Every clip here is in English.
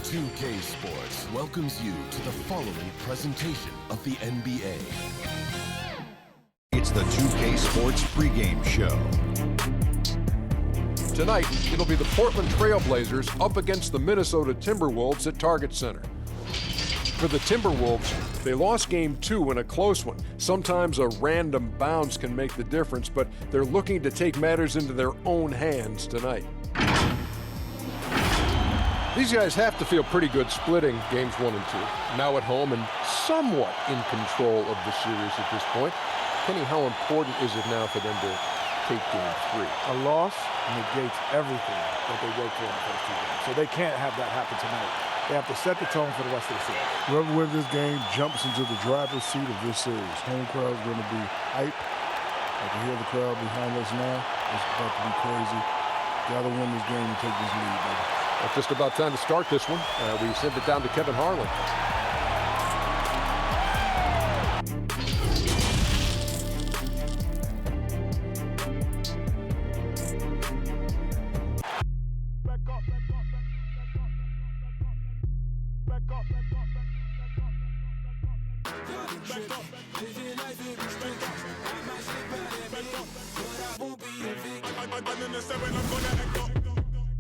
2K Sports welcomes you to the following presentation of the NBA. It's the 2K Sports pregame show. Tonight, it'll be the Portland Trail Blazers up against the Minnesota Timberwolves at Target Center. For the Timberwolves, they lost Game 2 in a close one. Sometimes a random bounce can make the difference, but they're looking to take matters into their own hands tonight. These guys have to feel pretty good splitting Games 1 and 2. Now at home and somewhat in control of the series at this point. Kenny, how important is it now for them to take Game 3? A loss negates everything that they worked for in the first 2 games. So they can't have that happen tonight. They have to set the tone for the rest of the series. Whoever wins this game jumps into the driver's seat of this series. Home crowd is going to be hype. I can hear the crowd behind us now. It's about to be crazy. Got to win this game and take this lead, baby. It's just about time to start this one. We send it down to Kevin Harlan.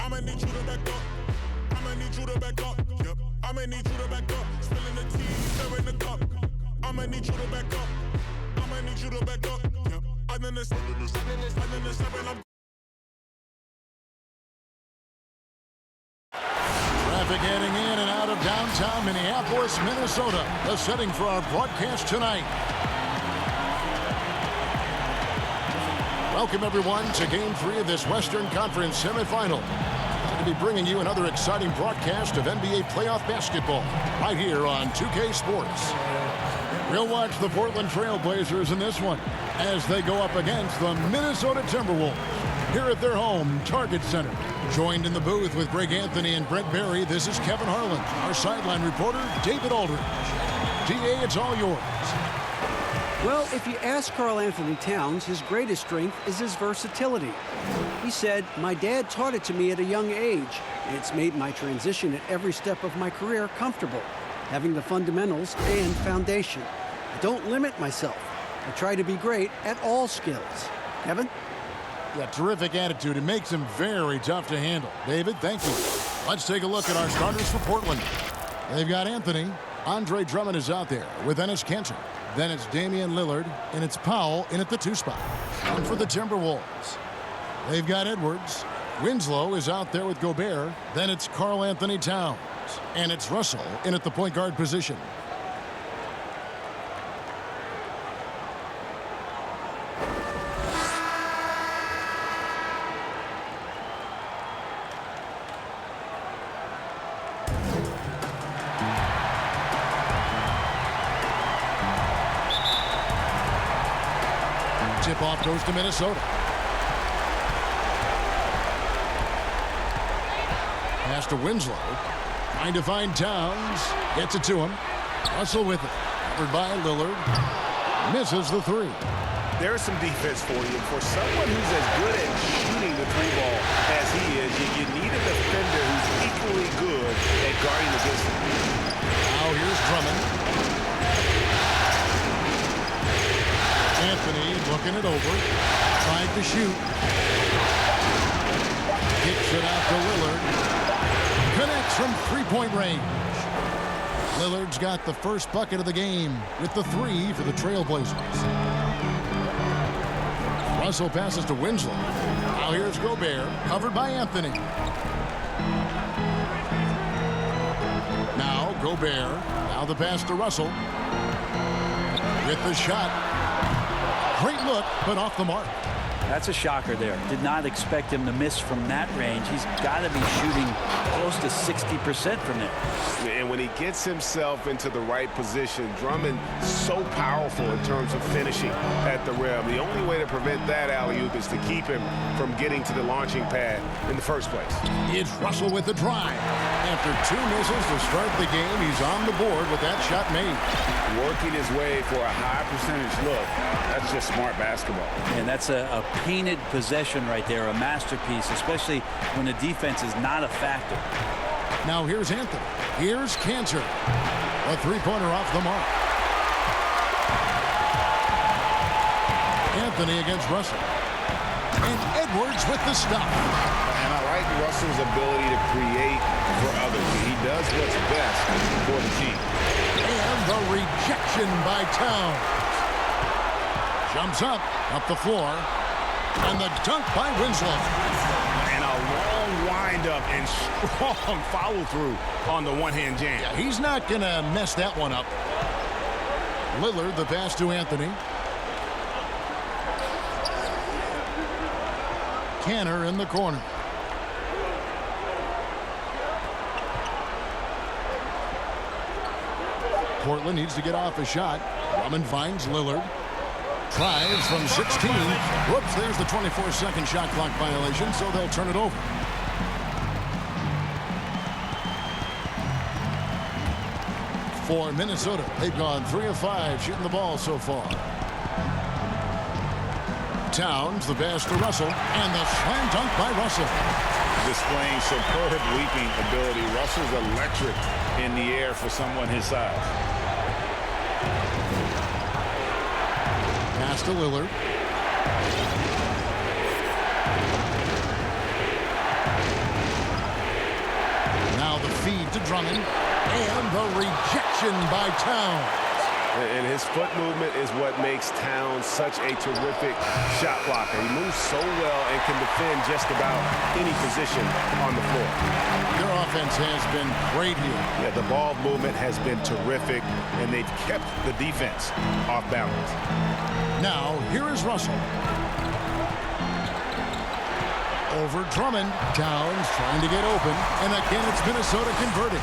I'ma need you to back up. I'ma need you to back up. Yep. I'ma need you to back up. Spilling the tea, stirring the cup. I'ma need you to back up. I'ma need you to back up. Yep. I'm in the 7, I'm Traffic heading in and out of downtown Minneapolis, Minnesota. The setting for our broadcast tonight. Welcome, everyone, to Game 3 of this Western Conference semifinal. Going to be bringing you another exciting broadcast of NBA playoff basketball right here on 2K Sports. We'll watch the Portland Trail Blazers in this one as they go up against the Minnesota Timberwolves here at their home, Target Center. Joined in the booth with Greg Anthony and Brent Barry, this is Kevin Harlan. Our sideline reporter, David Aldridge. DA, it's all yours. Well, if you ask Karl Anthony Towns, his greatest strength is his versatility. He said, "My dad taught it to me at a young age, and it's made my transition at every step of my career comfortable, having the fundamentals and foundation. I don't limit myself. I try to be great at all skills." Kevin? Yeah, terrific attitude. It makes him very tough to handle. David, thank you. Let's take a look at our starters for Portland. They've got Anthony. Andre Drummond is out there with Enes Kanter. Then it's Damian Lillard, and it's Powell in at the 2 spot. And for the Timberwolves, they've got Edwards. Winslow is out there with Gobert. Then it's Karl Anthony Towns, and it's Russell in at the point guard position. Tip-off goes to Minnesota. Pass to Winslow. Trying to find Towns. Gets it to him. Russell with it. Covered by Lillard. Misses the 3. There's some defense for you. For someone who's as good at shooting the 3 ball as he is, you need a defender who's equally good at guarding against him. Now here's Drummond. Anthony looking it over, trying to shoot. Kicks it out to Lillard. Connects from 3-point range. Lillard's got the first bucket of the game with the 3 for the Trailblazers. Russell passes to Winslow. Now here's Gobert, covered by Anthony. Now Gobert. Now the pass to Russell. With the shot. Great look, but off the mark. That's a shocker there. Did not expect him to miss from that range. He's got to be shooting close to 60% from there. And when he gets himself into the right position, Drummond so powerful in terms of finishing at the rim. The only way to prevent that alley-oop is to keep him from getting to the launching pad in the first place. It's Russell with the drive. After 2 misses to start the game, he's on the board with that shot made. Working his way for a high percentage look. That's just smart basketball. And that's a painted possession right there, a masterpiece, especially when the defense is not a factor. Now here's Anthony. Here's Cantor. A three-pointer off the mark. Anthony against Russell. And Edwards with the stop. And I like Russell's ability to create for others. He does what's best for the team. And the rejection by Towns. Jumps up the floor. And the dunk by Winslow. And a long windup and strong follow-through on the one-hand jam. Yeah, he's not going to mess that one up. Lillard, the pass to Anthony. Cantor in the corner. Portland needs to get off a shot. Drummond finds Lillard. Tries from 16. Whoops, there's the 24-second shot clock violation, so they'll turn it over. For Minnesota, they've gone 3 of 5 shooting the ball so far. Towns, the pass to Russell, and the slam dunk by Russell. Displaying superb leaping ability. Russell's electric in the air for someone his size. Pass to Lillard. Now the feed to Drummond. And the rejection by Towns. And his foot movement is what makes Towns such a terrific shot blocker. He moves so well and can defend just about any position on the floor. Their offense has been great here. Yeah, the ball movement has been terrific, and they've kept the defense off balance. Now, here is Russell. Over Drummond. Towns trying to get open. And again, it's Minnesota converting.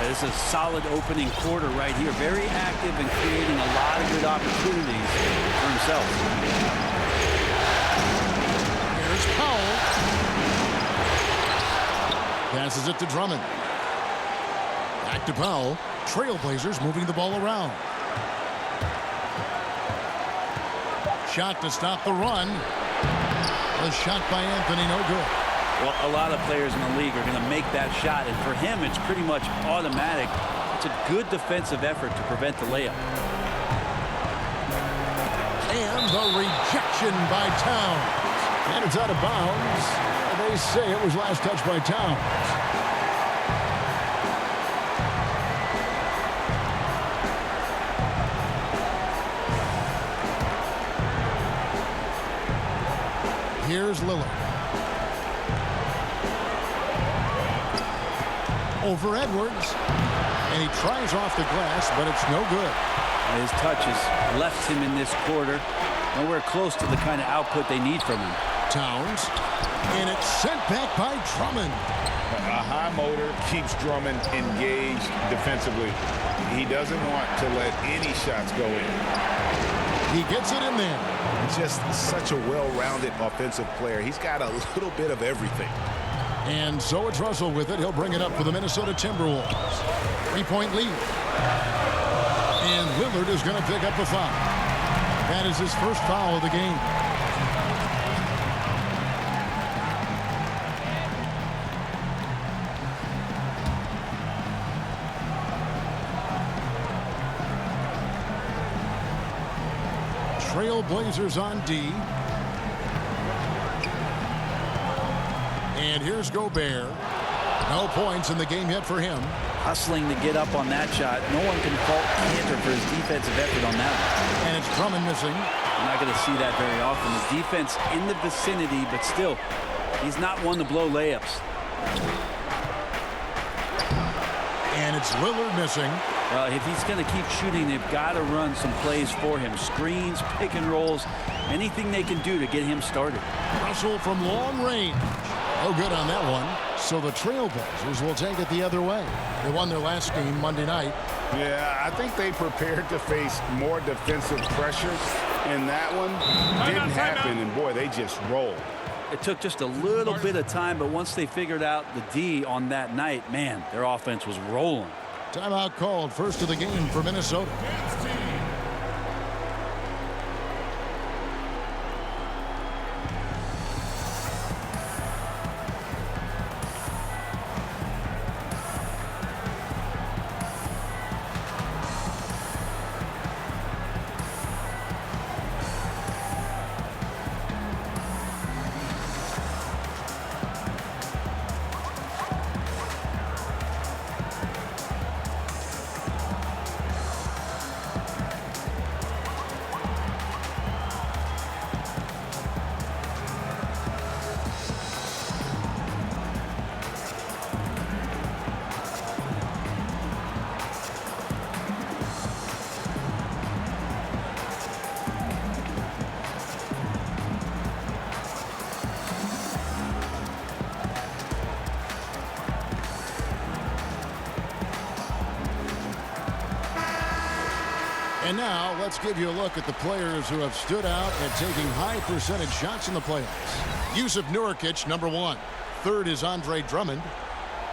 This is a solid opening quarter right here. Very active and creating a lot of good opportunities for himself. Here's Powell. Passes it to Drummond. Back to Powell. Trailblazers moving the ball around. Shot to stop the run. A shot by Anthony, no good. Well, a lot of players in the league are going to make that shot, and for him, it's pretty much automatic. It's a good defensive effort to prevent the layup. And the rejection by Towns. And it's out of bounds. They say it was last touched by Towns. Here's Lillard. Over Edwards. And he tries off the glass, but it's no good. His touch has left him in this quarter. Nowhere close to the kind of output they need from him. Towns. And it's sent back by Drummond. A high motor keeps Drummond engaged defensively. He doesn't want to let any shots go in. He gets it in there. Just such a well-rounded offensive player. He's got a little bit of everything. And so it's Russell with it. He'll bring it up for the Minnesota Timberwolves. 3-point lead. And Lillard is going to pick up the foul. That is his first foul of the game. Trailblazers on D. And here's Gobert. No points in the game yet for him. Hustling to get up on that shot. No one can fault Cantor for his defensive effort on that one. And it's Drummond missing. You're not going to see that very often. The defense in the vicinity, but still, he's not one to blow layups. And it's Lillard missing. Well, if he's going to keep shooting, they've got to run some plays for him. Screens, pick and rolls, anything they can do to get him started. Russell from long range. No good on that one. So the Trailblazers will take it the other way. They won their last game Monday night. Yeah, I think they prepared to face more defensive pressure, and that one didn't happen, and boy, they just rolled. It took just a little bit of time, but once they figured out the D on that night, man, their offense was rolling. Timeout called, first of the game for Minnesota. And now let's give you a look at the players who have stood out at taking high percentage shots in the playoffs. Yusuf Nurkic, number 1. Third is Andre Drummond.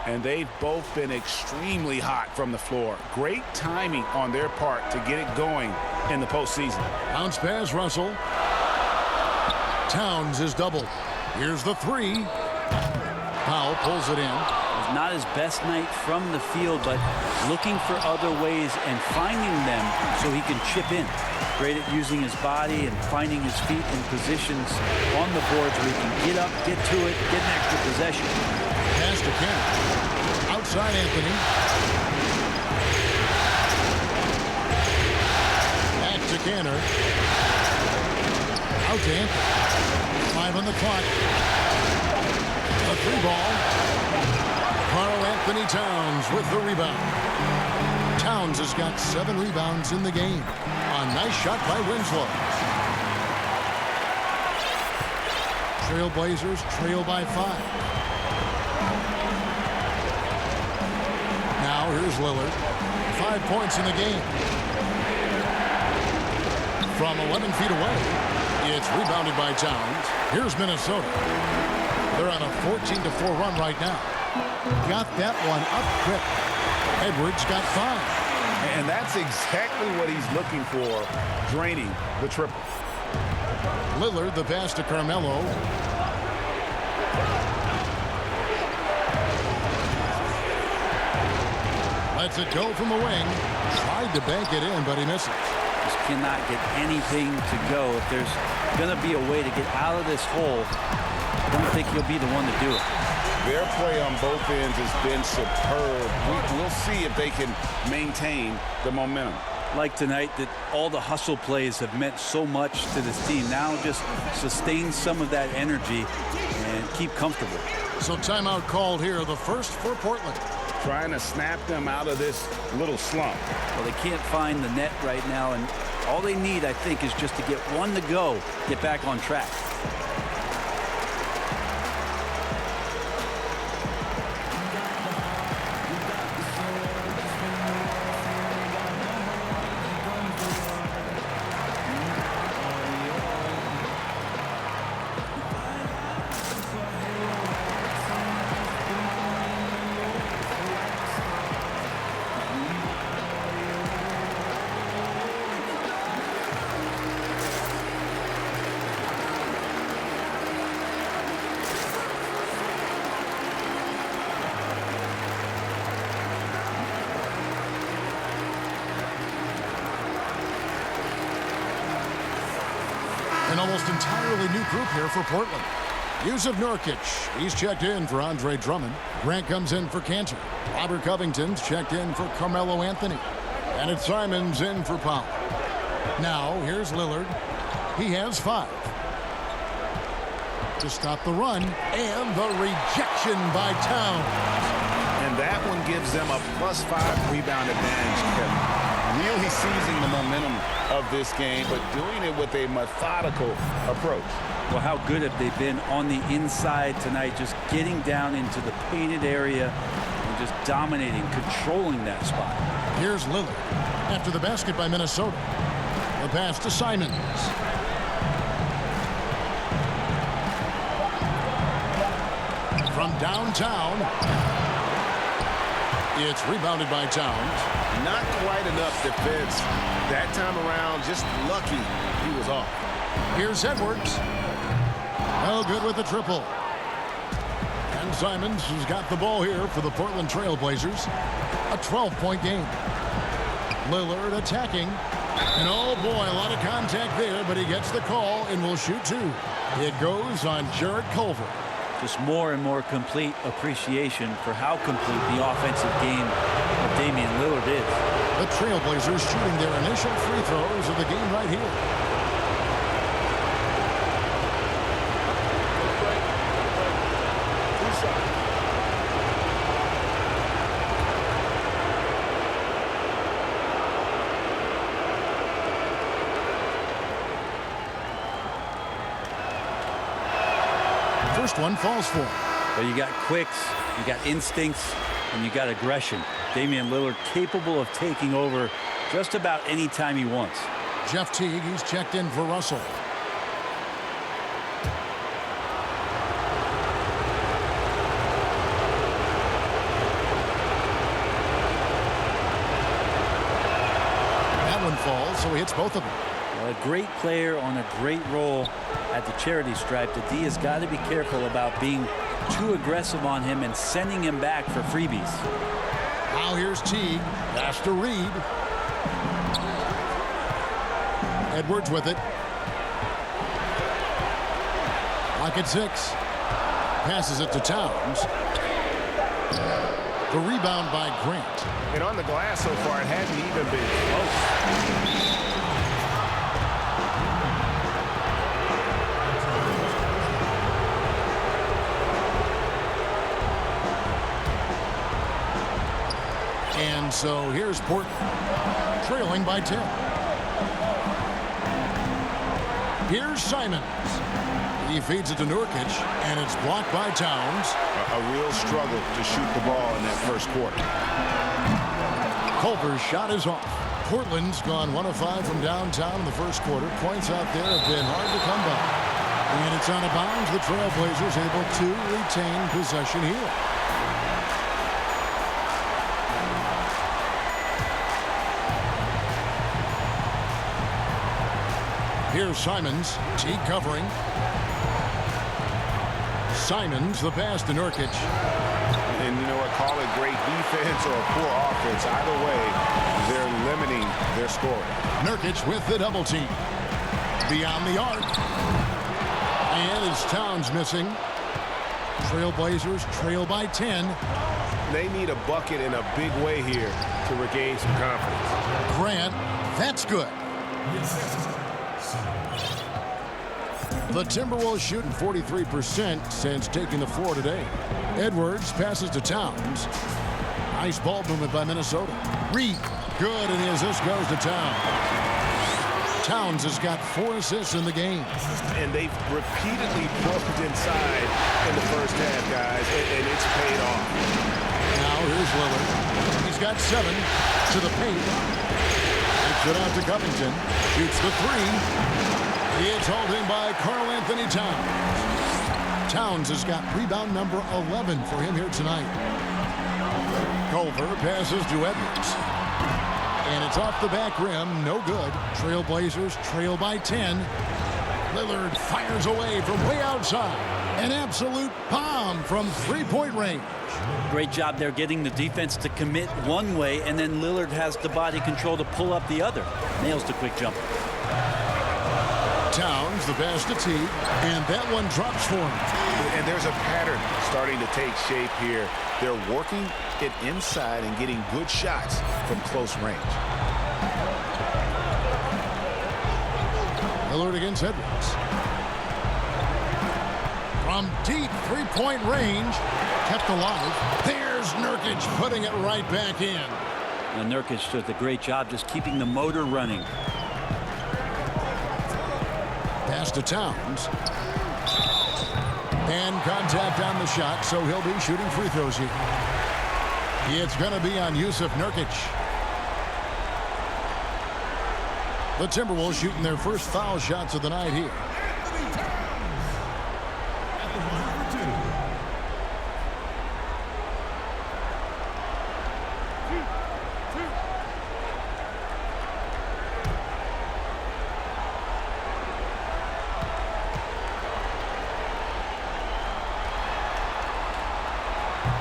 And they've both been extremely hot from the floor. Great timing on their part to get it going in the postseason. Bounce pass, Russell. Towns is doubled. Here's the 3. Powell pulls it in. It's not his best night from the field, but looking for other ways and finding them so he can chip in. Great at using his body and finding his feet in positions on the boards where he can get up, get to it, get an extra possession. Pass to Kent. Outside Anthony. Back to Canner. Out to Anthony. 5 on the clock. A 3-ball. Karl Anthony Towns with the rebound. Towns has got 7 rebounds in the game. A nice shot by Winslow. Trailblazers trail by 5. Now here's Lillard. 5 points in the game. From 11 feet away, it's rebounded by Towns. Here's Minnesota. They're on a 14-4 run right now. Got that one up quick. Edwards got 5. And that's exactly what he's looking for, draining the triple. Lillard, the pass to Carmelo. Lets it go from the wing. Tried to bank it in, but he misses. Just cannot get anything to go. If there's going to be a way to get out of this hole, I don't think he'll be the one to do it. Their play on both ends has been superb. We'll see if they can maintain the momentum. Like tonight, that all the hustle plays have meant so much to this team. Now just sustain some of that energy and keep comfortable. So timeout called here, the first for Portland. Trying to snap them out of this little slump. Well, they can't find the net right now, and all they need, I think, is just to get one to go, get back on track. An almost entirely new group here for Portland. Yusuf Nurkic, he's checked in for Andre Drummond. Grant comes in for Cantor. Robert Covington's checked in for Carmelo Anthony. And it's Simons in for Powell. Now, here's Lillard. He has 5. To stop the run, and the rejection by Towns. And that one gives them a +5 rebound advantage, Kevin. Really seizing the momentum of this game, but doing it with a methodical approach. Well, how good have they been on the inside tonight, just getting down into the painted area and just dominating, controlling that spot. Here's Lillard after the basket by Minnesota. The pass to Simons. From downtown, it's rebounded by Towns. Not quite enough defense that time around. Just lucky he was off. Here's Edwards. No good with the triple. And Simons has got the ball here for the Portland Trailblazers. A 12-point game. Lillard attacking. And oh boy, a lot of contact there, but he gets the call and will shoot 2. It goes on Jarrett Culver. Just more and more complete appreciation for how complete the offensive game of Damian Lillard is. The Trailblazers shooting their initial free throws of the game right here. First one falls for him. But you got quicks, you got instincts, and you got aggression. Damian Lillard capable of taking over just about any time he wants. Jeff Teague, he's checked in for Russell. That one falls, so he hits both of them. Well, a great player on a great role at the charity stripe. The D has got to be careful about being too aggressive on him and sending him back for freebies. Now here's Teague. Pass to Reed. Edwards with it. Lock at 6. Passes it to Towns. The rebound by Grant. And on the glass so far, it hadn't even been close. And so here's Portland, trailing by 10. Here's Simons. He feeds it to Nurkic, and it's blocked by Towns. A real struggle to shoot the ball in that first quarter. Culver's shot is off. Portland's gone 1 of 5 from downtown in the first quarter. Points out there have been hard to come by. And it's out of bounds. The Trailblazers able to retain possession here. Here's Simons. Teague covering. Simons, the pass to Nurkic. And you know what? Call it great defense or poor offense. Either way, they're limiting their scoring. Nurkic with the double team. Beyond the arc. And it's Towns missing. Trailblazers trail by 10. They need a bucket in a big way here to regain some confidence. Grant, that's good. The Timberwolves shooting 43% since taking the floor today. Edwards passes to Towns. Nice ball movement by Minnesota. Reed, good, and his assist goes to Towns. Towns has got 4 assists in the game. And they've repeatedly broken inside in the first half, guys, and it's paid off. Now here's Lillard. He's got 7 to the paint. Takes it out to Covington. Shoots the 3. It's hauled in by Karl Anthony Towns. Towns has got rebound number 11 for him here tonight. Culver passes to Edwards. And it's off the back rim. No good. Trailblazers trail by 10. Lillard fires away from way outside. An absolute bomb from three-point range. Great job there getting the defense to commit one way, and then Lillard has the body control to pull up the other. Nails the quick jumper. Towns, the pass to Teague, and that one drops for him. And there's a pattern starting to take shape here. They're working it inside and getting good shots from close range. Lillard against Edwards. From deep three-point range, kept alive. There's Nurkic putting it right back in. And Nurkic does a great job just keeping the motor running. Pass to Towns. And contact on the shot, so he'll be shooting free throws here. It's going to be on Yusuf Nurkic. The Timberwolves shooting their first foul shots of the night here.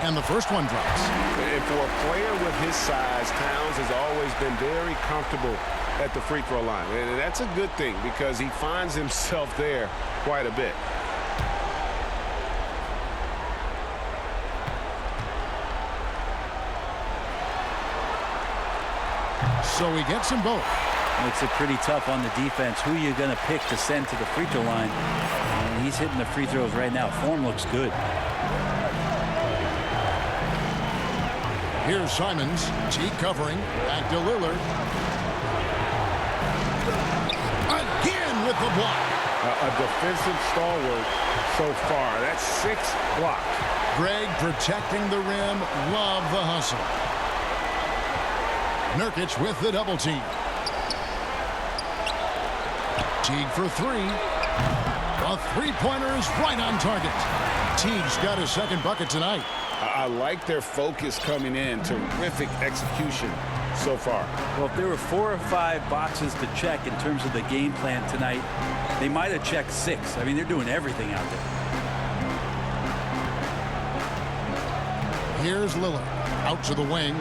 And the first one drops. And for a player with his size, Towns has always been very comfortable at the free throw line. And that's a good thing because he finds himself there quite a bit. So he gets them both. Makes it pretty tough on the defense. Who are you going to pick to send to the free throw line? And he's hitting the free throws right now. Form looks good. Here's Simons. Teague covering. Back to Lillard. Again with the block. A defensive stalwart so far. That's 6 blocks. Greg protecting the rim. Love the hustle. Nurkic with the double team. Teague for three. A three-pointer is right on target. Teague's got his second bucket tonight. I like their focus coming in. Terrific execution so far. Well, if there were 4 or 5 boxes to check in terms of the game plan tonight, they might have checked 6. I mean, they're doing everything out there. Here's Lillard. Out to the wing.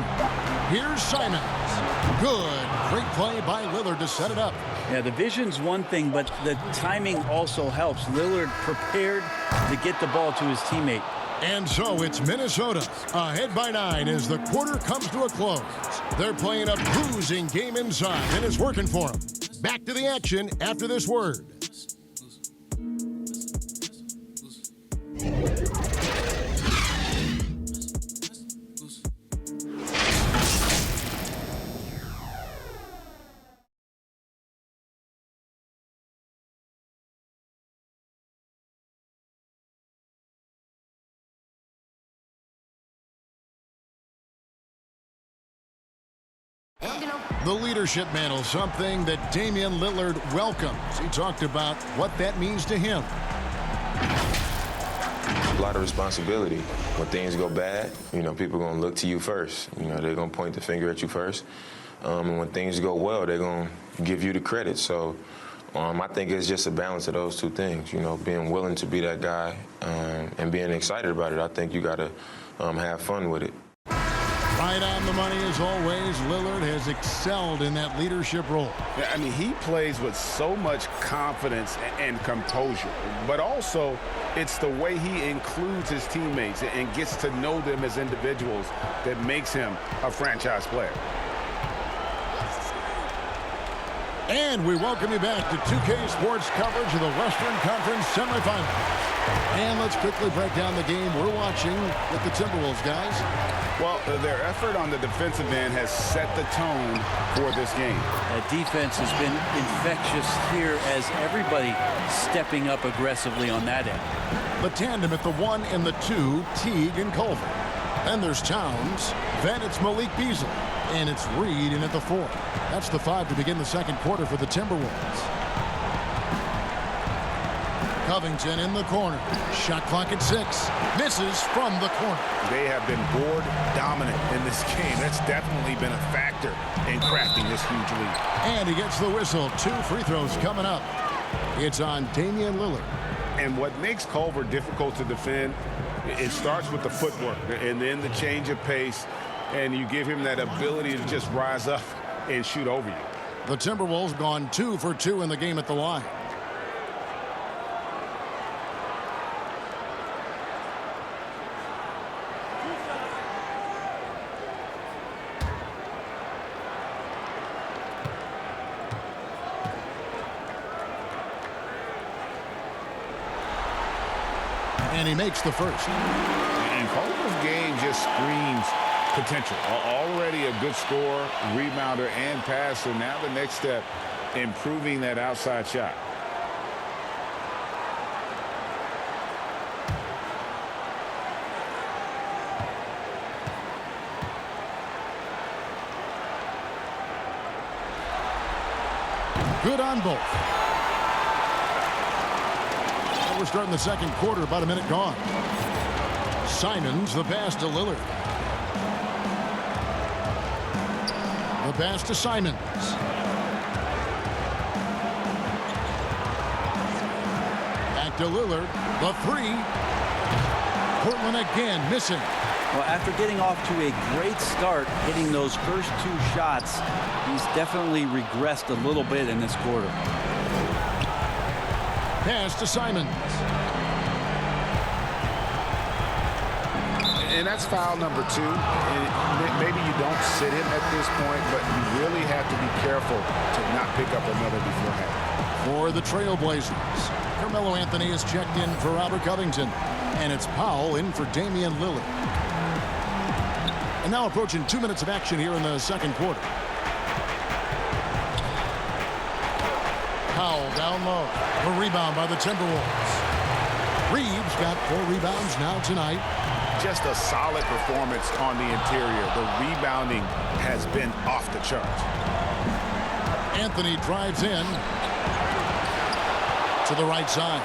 Here's Simons. Good. Great play by Lillard to set it up. Yeah, the vision's one thing, but the timing also helps. Lillard prepared to get the ball to his teammate. And so it's Minnesota ahead by 9 as the quarter comes to a close. They're playing a bruising game inside, and it's working for them. Back to the action after this word. The leadership mantle, something that Damian Lillard welcomes. He talked about what that means to him. A lot of responsibility. When things go bad, people are going to look to you first. They're going to point the finger at you first. And when things go well, they're going to give you the credit. So I think it's just a balance of those two things, being willing to be that guy and being excited about it. I think you got to have fun with it. Right on the money as always. Lillard has excelled in that leadership role. I mean, he plays with so much confidence and composure, but also it's the way he includes his teammates and gets to know them as individuals that makes him a franchise player. And we welcome you back to 2K Sports coverage of the Western Conference semifinals. And let's quickly break down the game we're watching with the Timberwolves, guys. Well, their effort on the defensive end has set the tone for this game. That defense has been infectious here as everybody stepping up aggressively on that end. The tandem at the 1 and the 2, Teague and Culver. Then there's Towns. Then it's Malik Beasley. And it's Reed in at the 4. That's the 5 to begin the second quarter for the Timberwolves. Covington in the corner. Shot clock at 6. Misses from the corner. They have been board dominant in this game. That's definitely been a factor in crafting this huge lead. And he gets the whistle. 2 free throws coming up. It's on Damian Lillard. And what makes Culver difficult to defend, it starts with the footwork and then the change of pace. And you give him that ability to just rise up and shoot over you. The Timberwolves gone 2 for 2 in the game at the line. And he makes the first. And Culver's game just screams potential. Already a good scorer, rebounder, and passer. Now the next step, improving that outside shot. Good on both. We're starting the second quarter, about a minute gone. Simons, the pass to Lillard. The pass to Simons. Back to Lillard. The 3. Portland again missing. Well, after getting off to a great start, hitting those first 2 shots, he's definitely regressed a little bit in this quarter. Pass to Simons. And that's foul number 2. And maybe you don't sit him at this point, but you really have to be careful to not pick up another beforehand. For the Trailblazers, Carmelo Anthony is checked in for Robert Covington. And it's Powell in for Damian Lillard. And now approaching 2 minutes of action here in the second quarter. Powell down low. The rebound by the Timberwolves. Reeves got 4 rebounds now tonight. just a solid performance on the interior. The rebounding has been off the charts. Anthony drives in to the right side.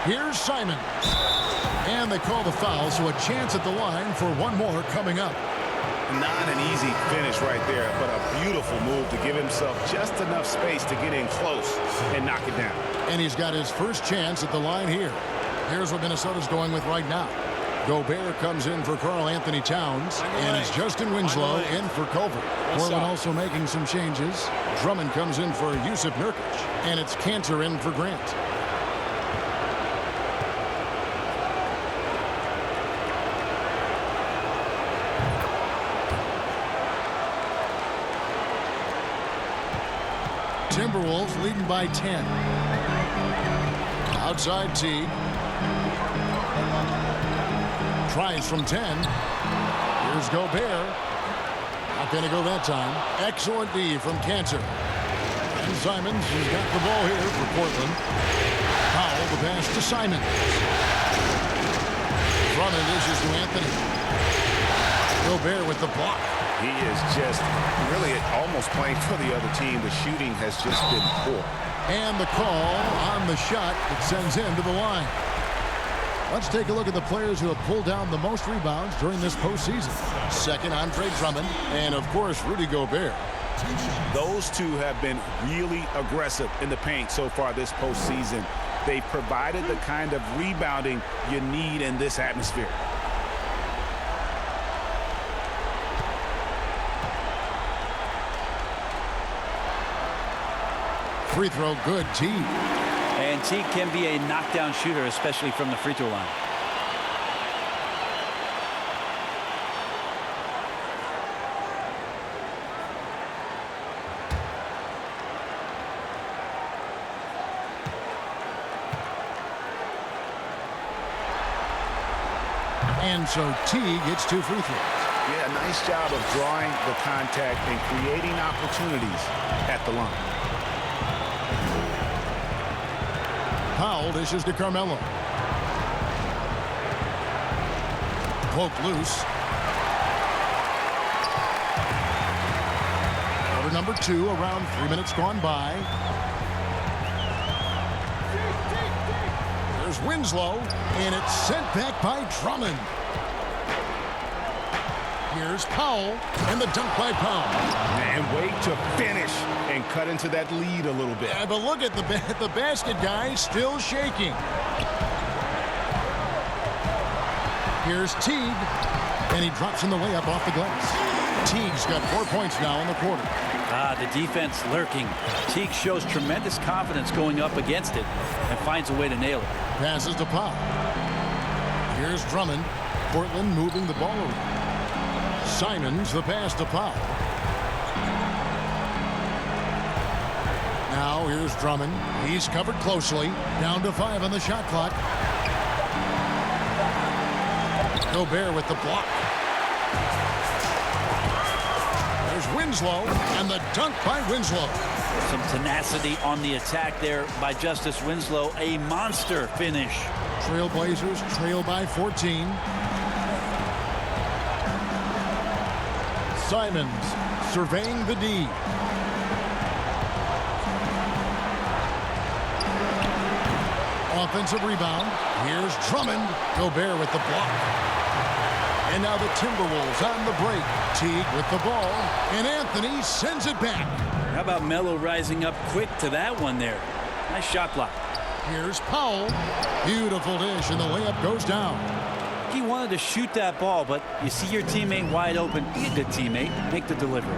Here's Simon. And they call the foul, so a chance at the line for one more coming up. Not an easy finish right there, but a beautiful move to give himself just enough space to get in close and knock it down. And he's got his first chance at the line here. Here's what Minnesota's going with right now. Gobert comes in for Karl Anthony Towns, and it's Justin Winslow in for Culver. Portland also making some changes. Drummond comes in for Yusuf Nurkic, and it's Cantor in for Grant. Timberwolves leading by 10. Outside Teague. Tries from 10. Here's Gobert. Not going to go that time. Excellent D from Cantor. And Simons has got the ball here for Portland. Powell the pass to Simons. Drummond dishes to Anthony. Gobert with the block. He is just really almost playing for the other team. The shooting has just been poor. And the call on the shot that sends him to the line. Let's take a look at the players who have pulled down the most rebounds during this postseason. Second, Andre Drummond, and of course, Rudy Gobert. Those two have been really aggressive in the paint so far this postseason. They provided the kind of rebounding you need in this atmosphere. Free throw good, Teague. And Teague can be a knockdown shooter, especially from the free throw line. And so Teague gets 2 free throws. Yeah, nice job of drawing the contact and creating opportunities at the line. Powell dishes to Carmelo. Poke loose. Quarter number 2, around 3 minutes gone by. There's Winslow, and it's sent back by Drummond. Here's Powell, and the dunk by Powell. And wait to finish and cut into that lead a little bit. Yeah, but look at the basket guy still shaking. Here's Teague, and he drops in the layup off the glass. Teague's got 4 points now in the quarter. The defense lurking. Teague shows tremendous confidence going up against it and finds a way to nail it. Passes to Powell. Here's Drummond. Portland moving the ball around. Simons the pass to Powell. Now here's Drummond. He's covered closely. Down to 5 on the shot clock. Gobert with the block. There's Winslow, and the dunk by Winslow. Some tenacity on the attack there by Justice Winslow. A monster finish. Trailblazers trail by 14. Simons surveying the D. Offensive rebound. Here's Drummond. Gobert with the block. And now the Timberwolves on the break. Teague with the ball. And Anthony sends it back. How about Melo rising up quick to that one there? Nice shot block. Here's Powell. Beautiful dish, and the layup goes down. He wanted to shoot that ball, but you see your teammate wide open. Be a good teammate. Make the delivery.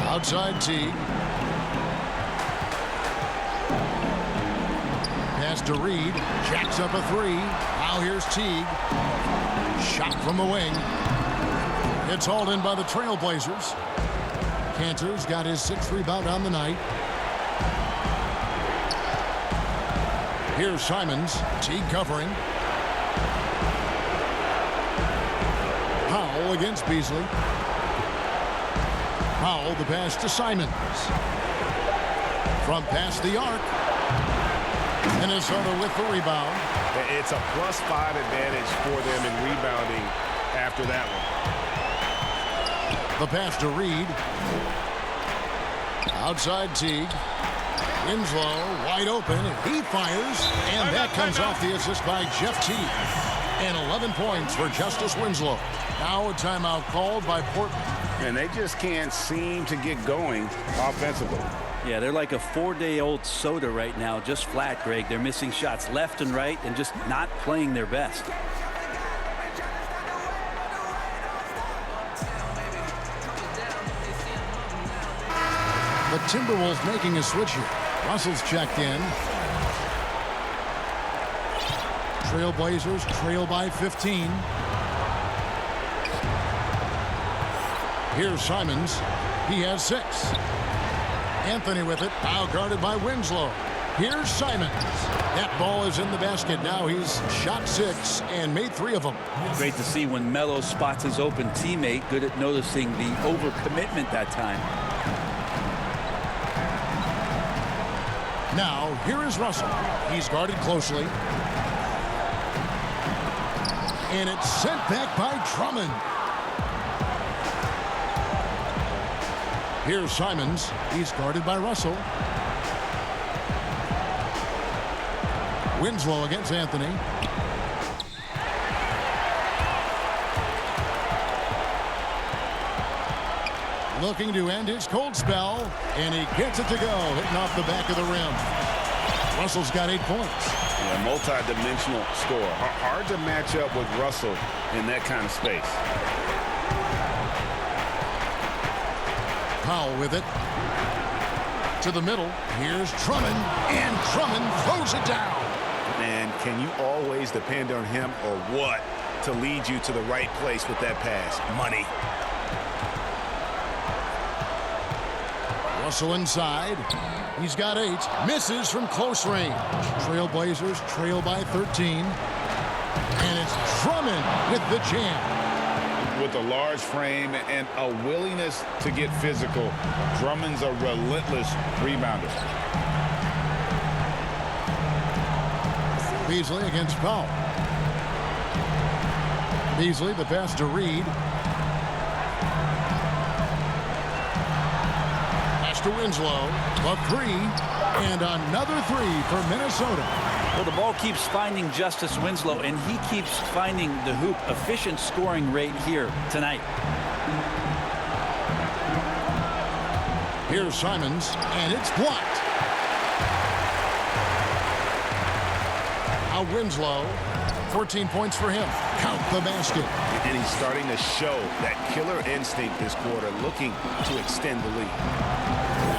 Outside Teague. Pass to Reed. Jacks up a 3. Now here's Teague. Shot from the wing. It's hauled in by the Trailblazers. Cantor's got his 6th rebound on the night. Here's Simons. Teague covering. Powell against Beasley. Powell the pass to Simons. From past the arc. Minnesota with the rebound. It's a +5 advantage for them in rebounding after that one. The pass to Reed. Outside Teague. Winslow wide open. He fires. And that comes off the assist by Jeff Teague. And 11 points for Justice Winslow. Now a timeout called by Portland. And they just can't seem to get going offensively. Yeah, they're like a 4-day-old soda right now, just flat, Greg. They're missing shots left and right and just not playing their best. The Timberwolves making a switch here. Russell's checked in. Trailblazers trail by 15. Here's Simons. He has 6. Anthony with it. Now guarded by Winslow. Here's Simons. That ball is in the basket. Now he's shot 6 and made 3 of them. Great to see when Melo spots his open teammate. Good at noticing the overcommitment that time. Now, here is Russell. He's guarded closely. And it's sent back by Drummond. Here's Simons. He's guarded by Russell. Winslow against Anthony. Looking to end his cold spell, and he gets it to go, hitting off the back of the rim. Russell's got 8 points. Yeah, multi-dimensional score. Hard to match up with Russell in that kind of space. Powell with it. To the middle. Here's Drummond, and Drummond throws it down. And can you always depend on him or what to lead you to the right place with that pass? Money. Russell inside. He's got 8. Misses from close range. Trailblazers trail by 13. And it's Drummond with the jam. With a large frame and a willingness to get physical, Drummond's a relentless rebounder. Beasley against Powell. Beasley, the pass to Reed. To Winslow, a 3, and another 3 for Minnesota. Well, the ball keeps finding Justice Winslow, and he keeps finding the hoop. Efficient scoring rate here tonight. Here's Simons, and it's blocked. Now Winslow, 14 points for him. Count the basket. And he's starting to show that killer instinct this quarter, looking to extend the lead.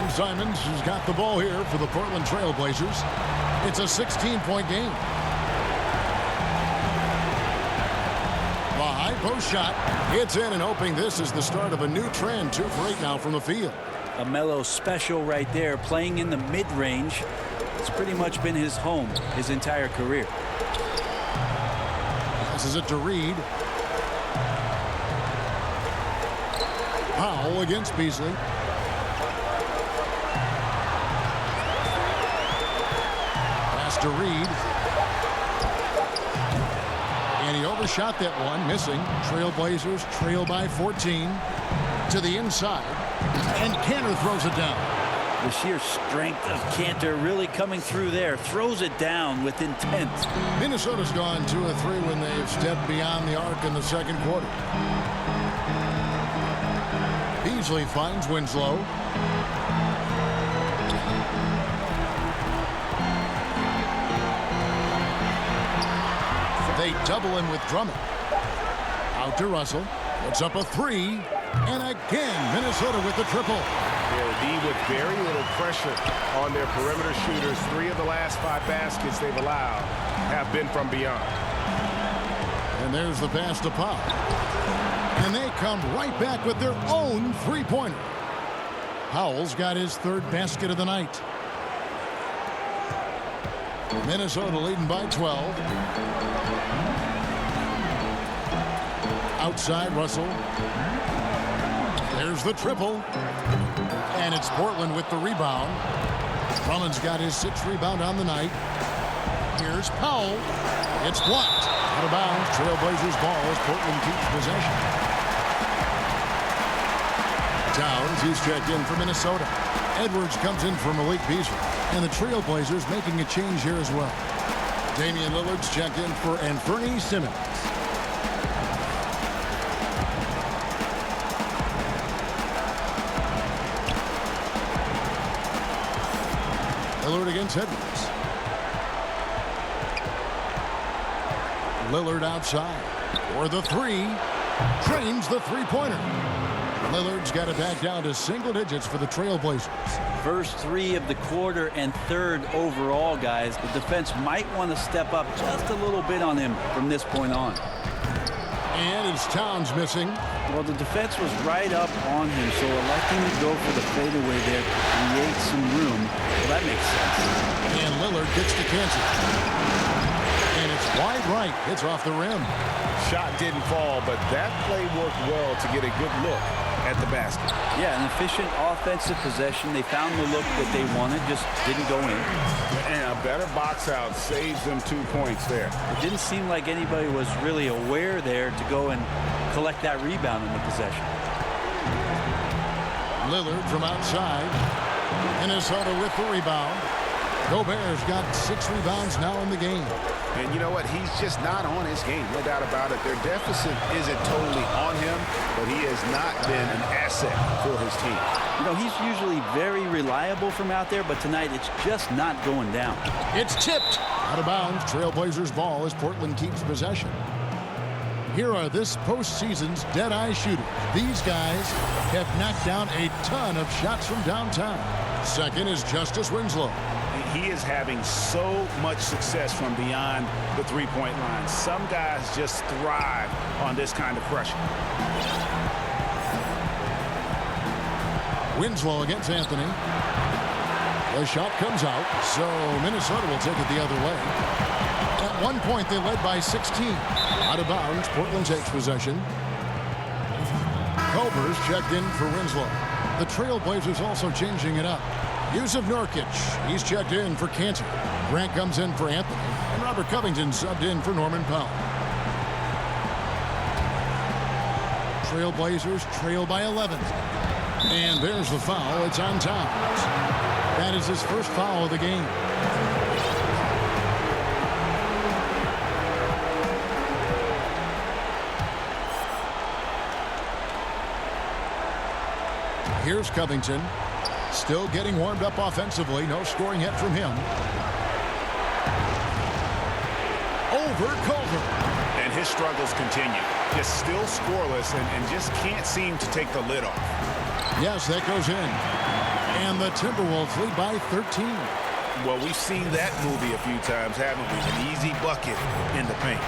Simons has got the ball here for the Portland Trailblazers. It's a 16-point game. The high post shot. It's in, and hoping this is the start of a new trend. 2 for 8 now from the field. A Melo special right there, playing in the mid-range. It's pretty much been his home his entire career. Passes it to Reed. Powell against Beasley. To Reed. And he overshot that one, missing. Trailblazers trail by 14 to the inside. And Cantor throws it down. The sheer strength of Cantor really coming through there. Throws it down with intent. Minnesota's gone 2 of 3 when they've stepped beyond the arc in the second quarter. Beasley finds Winslow. They double him with Drummond. Out to Russell. Puts up a 3. And again, Minnesota with the triple. They're with very little pressure on their perimeter shooters. 3 of the last 5 baskets they've allowed have been from beyond. And there's the pass to Powell. And they come right back with their own 3-pointer. Powell's got his 3rd basket of the night. Minnesota leading by 12. Outside Russell. There's the triple. And it's Portland with the rebound. Drummond's got his 6th rebound on the night. Here's Powell. It's blocked. Out of bounds. Trailblazers ball as Portland keeps possession. Towns, he's checked in for Minnesota. Edwards comes in for Malik Beasley. And the Trailblazers making a change here as well. Damian Lillard's checked in for Anthony Simmons. Lillard against Edwards. Lillard outside for the three. Trains the three-pointer. Lillard's got it back down to single digits for the Trailblazers. First three of the quarter and third overall, guys. The defense might want to step up just a little bit on him from this point on. And it's Towns missing. Well, the defense was right up on him, so electing to go for the fadeaway there creates some room. Well, that makes sense. And Lillard gets to cancel. And it's wide right. It's off the rim. Shot didn't fall, but that play worked well to get a good look at the basket. Yeah, an efficient offensive possession. They found the look that they wanted, just didn't go in. And a better box out saves them 2 points there. It didn't seem like anybody was really aware there to go and collect that rebound in the possession. Lillard from outside. Minnesota with the rebound. Gobert's got 6 rebounds now in the game. And you know what? He's just not on his game. No doubt about it. Their deficit isn't totally on him, but he has not been an asset for his team. You know, he's usually very reliable from out there, but tonight it's just not going down. It's tipped. Out of bounds. Trailblazers ball as Portland keeps possession. Here are this postseason's dead-eye shooters. These guys have knocked down a ton of shots from downtown. Second is Justice Winslow. He is having so much success from beyond the three-point line. Some guys just thrive on this kind of pressure. Winslow against Anthony. The shot comes out, so Minnesota will take it the other way. At one point, they led by 16. Out of bounds, Portland takes possession. Culver's checked in for Winslow. The Trailblazers also changing it up. Yusuf Nurkic, he's checked in for Cantor. Grant comes in for Anthony. And Robert Covington subbed in for Norman Powell. Trailblazers trail by 11. And there's the foul. It's on Towns. That is his first foul of the game. Here's Covington. Still getting warmed up offensively. No scoring yet from him. Over Culver. And his struggles continue. Just still scoreless and just can't seem to take the lid off. Yes, that goes in. And the Timberwolves lead by 13. Well, we've seen that movie a few times, haven't we? An easy bucket in the paint.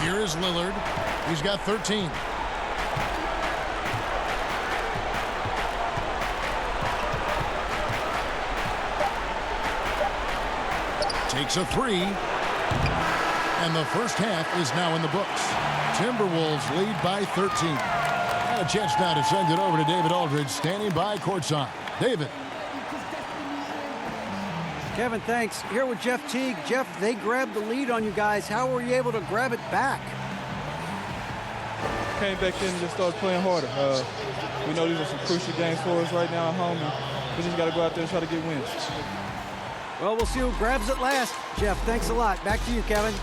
Here is Lillard. He's got 13. Takes a three. And the first half is now in the books. Timberwolves lead by 13. And a chance now to send it over to David Aldridge, standing by courtside. David. Kevin, thanks. Here with Jeff Teague. Jeff, they grabbed the lead on you guys. How were you able to grab it back? Came back in and just started playing harder. We know these are some crucial games for us right now at home, and we just got to go out there and try to get wins. Well, we'll see who grabs it last. Jeff, thanks a lot. Back to you, Kevin.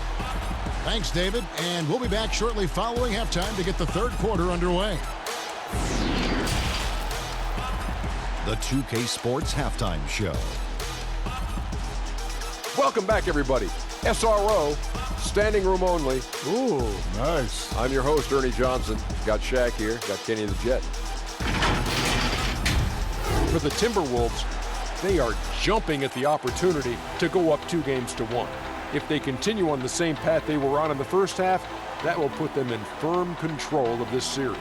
Thanks, David. And we'll be back shortly following halftime to get the third quarter underway. The 2K Sports Halftime Show. Welcome back, everybody. SRO, standing room only. Ooh, nice. I'm your host, Ernie Johnson. Got Shaq here. Got Kenny the Jet. For the Timberwolves, they are jumping at the opportunity to go up 2-1. If they continue on the same path they were on in the first half, that will put them in firm control of this series.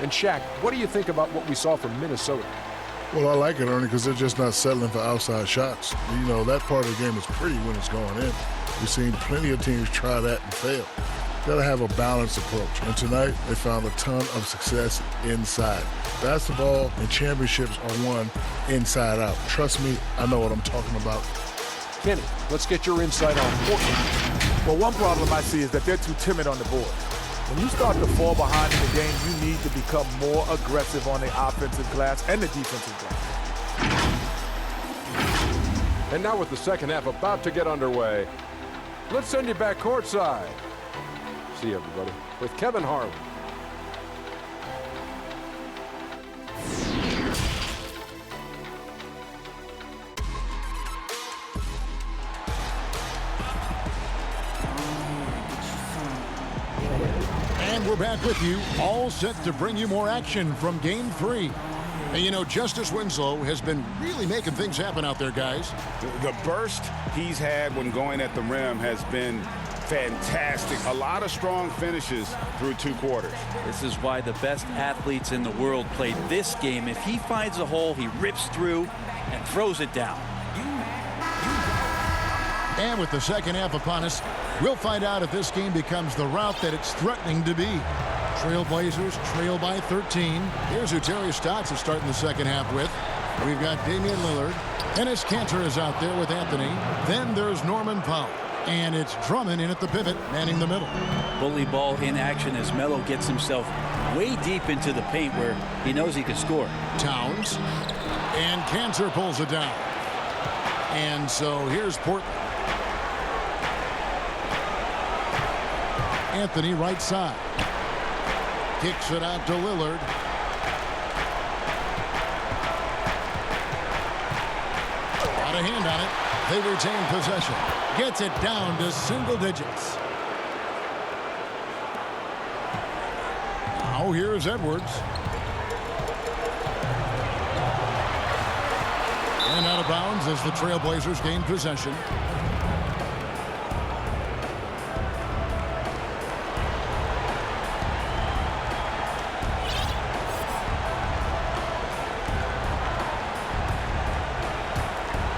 And Shaq, what do you think about what we saw from Minnesota? Well, I like it, Ernie, because they're just not settling for outside shots. You know, that part of the game is pretty when it's going in. We've seen plenty of teams try that and fail. got to have a balanced approach. And tonight, they found a ton of success inside. Basketball and championships are won inside out. Trust me, I know what I'm talking about. Kenny, let's get your insight on Portland. Well, one problem I see is that they're too timid on the board. When you start to fall behind in the game, you need to become more aggressive on the offensive glass and the defensive glass. And now with the second half about to get underway, let's send you back courtside. See you, everybody, with Kevin Harlan. And we're back with you, all set to bring you more action from Game 3. And you know, Justice Winslow has been really making things happen out there, guys. The burst he's had when going at the rim has been fantastic. A lot of strong finishes through 2 quarters. This is why the best athletes in the world play this game. If he finds a hole, he rips through and throws it down. And with the second half upon us, we'll find out if this game becomes the route that it's threatening to be. Trailblazers trail by 13. Here's who Terry Stotts is starting the second half with. We've got Damian Lillard. Enes Kanter is out there with Anthony. Then there's Norman Powell. And it's Drummond in at the pivot, manning the middle. Bully ball in action as Melo gets himself way deep into the paint where he knows he can score. Towns. And Kanter pulls it down. And so here's Portland. Anthony right side. Kicks it out to Lillard. Got a hand on it. They retain possession. Gets it down to single digits. Now here's Edwards. And out of bounds as the Trailblazers gain possession.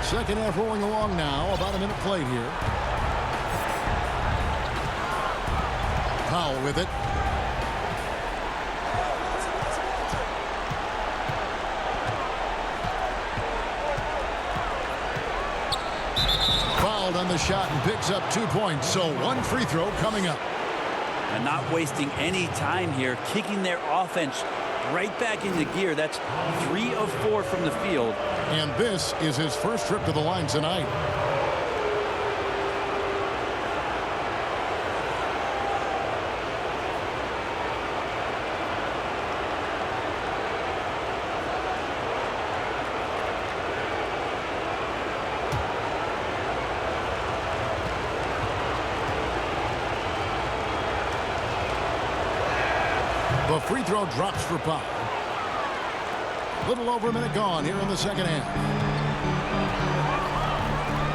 Second half rolling along now. About a minute played here. Powell with it. Fouled on the shot and picks up 2 points. So 1 free throw coming up. And not wasting any time here, kicking their offense right back into gear. That's 3 of 4 from the field. And this is his first trip to the line tonight. The free throw drops for Powell. Little over a minute gone here in the second half.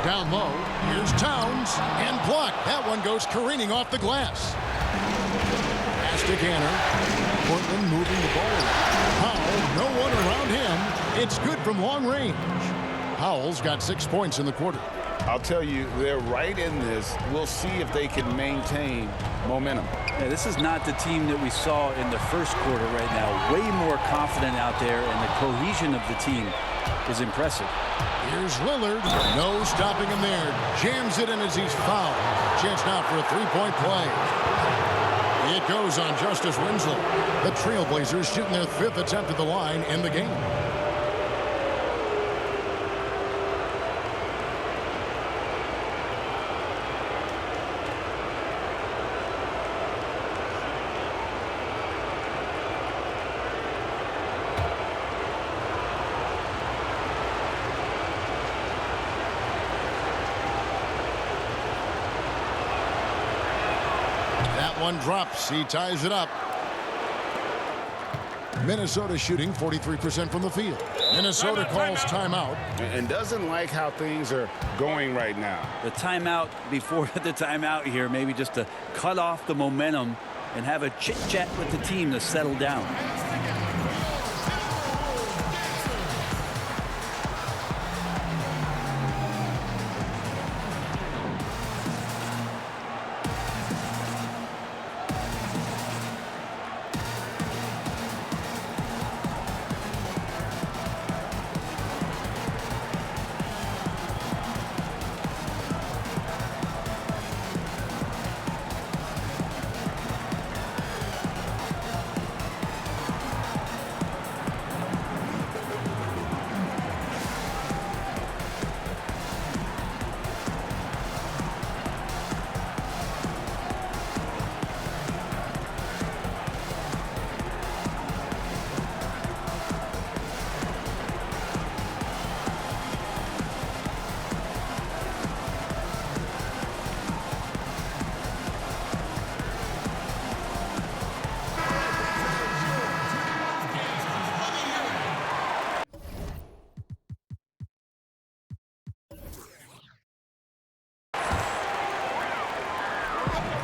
Down low. Here's Towns. And blocked. That one goes careening off the glass. Pass to Kanter. Portland moving the ball. Powell, no one around him. It's good from long range. Powell's got 6 points in the quarter. I'll tell you, they're right in this. We'll see if they can maintain momentum. Yeah, this is not the team that we saw in the first quarter right now. Way more confident out there, and the cohesion of the team is impressive. Here's Lillard. No stopping him there. Jams it in as he's fouled. Chance now for a 3-point play. It goes on Justice Winslow. The Trailblazers shooting their 5th attempt at the line in the game. One drops. He ties it up. Minnesota shooting 43% from the field. Minnesota calls timeout. And doesn't like how things are going right now. The timeout before the timeout here, maybe just to cut off the momentum and have a chit-chat with the team to settle down.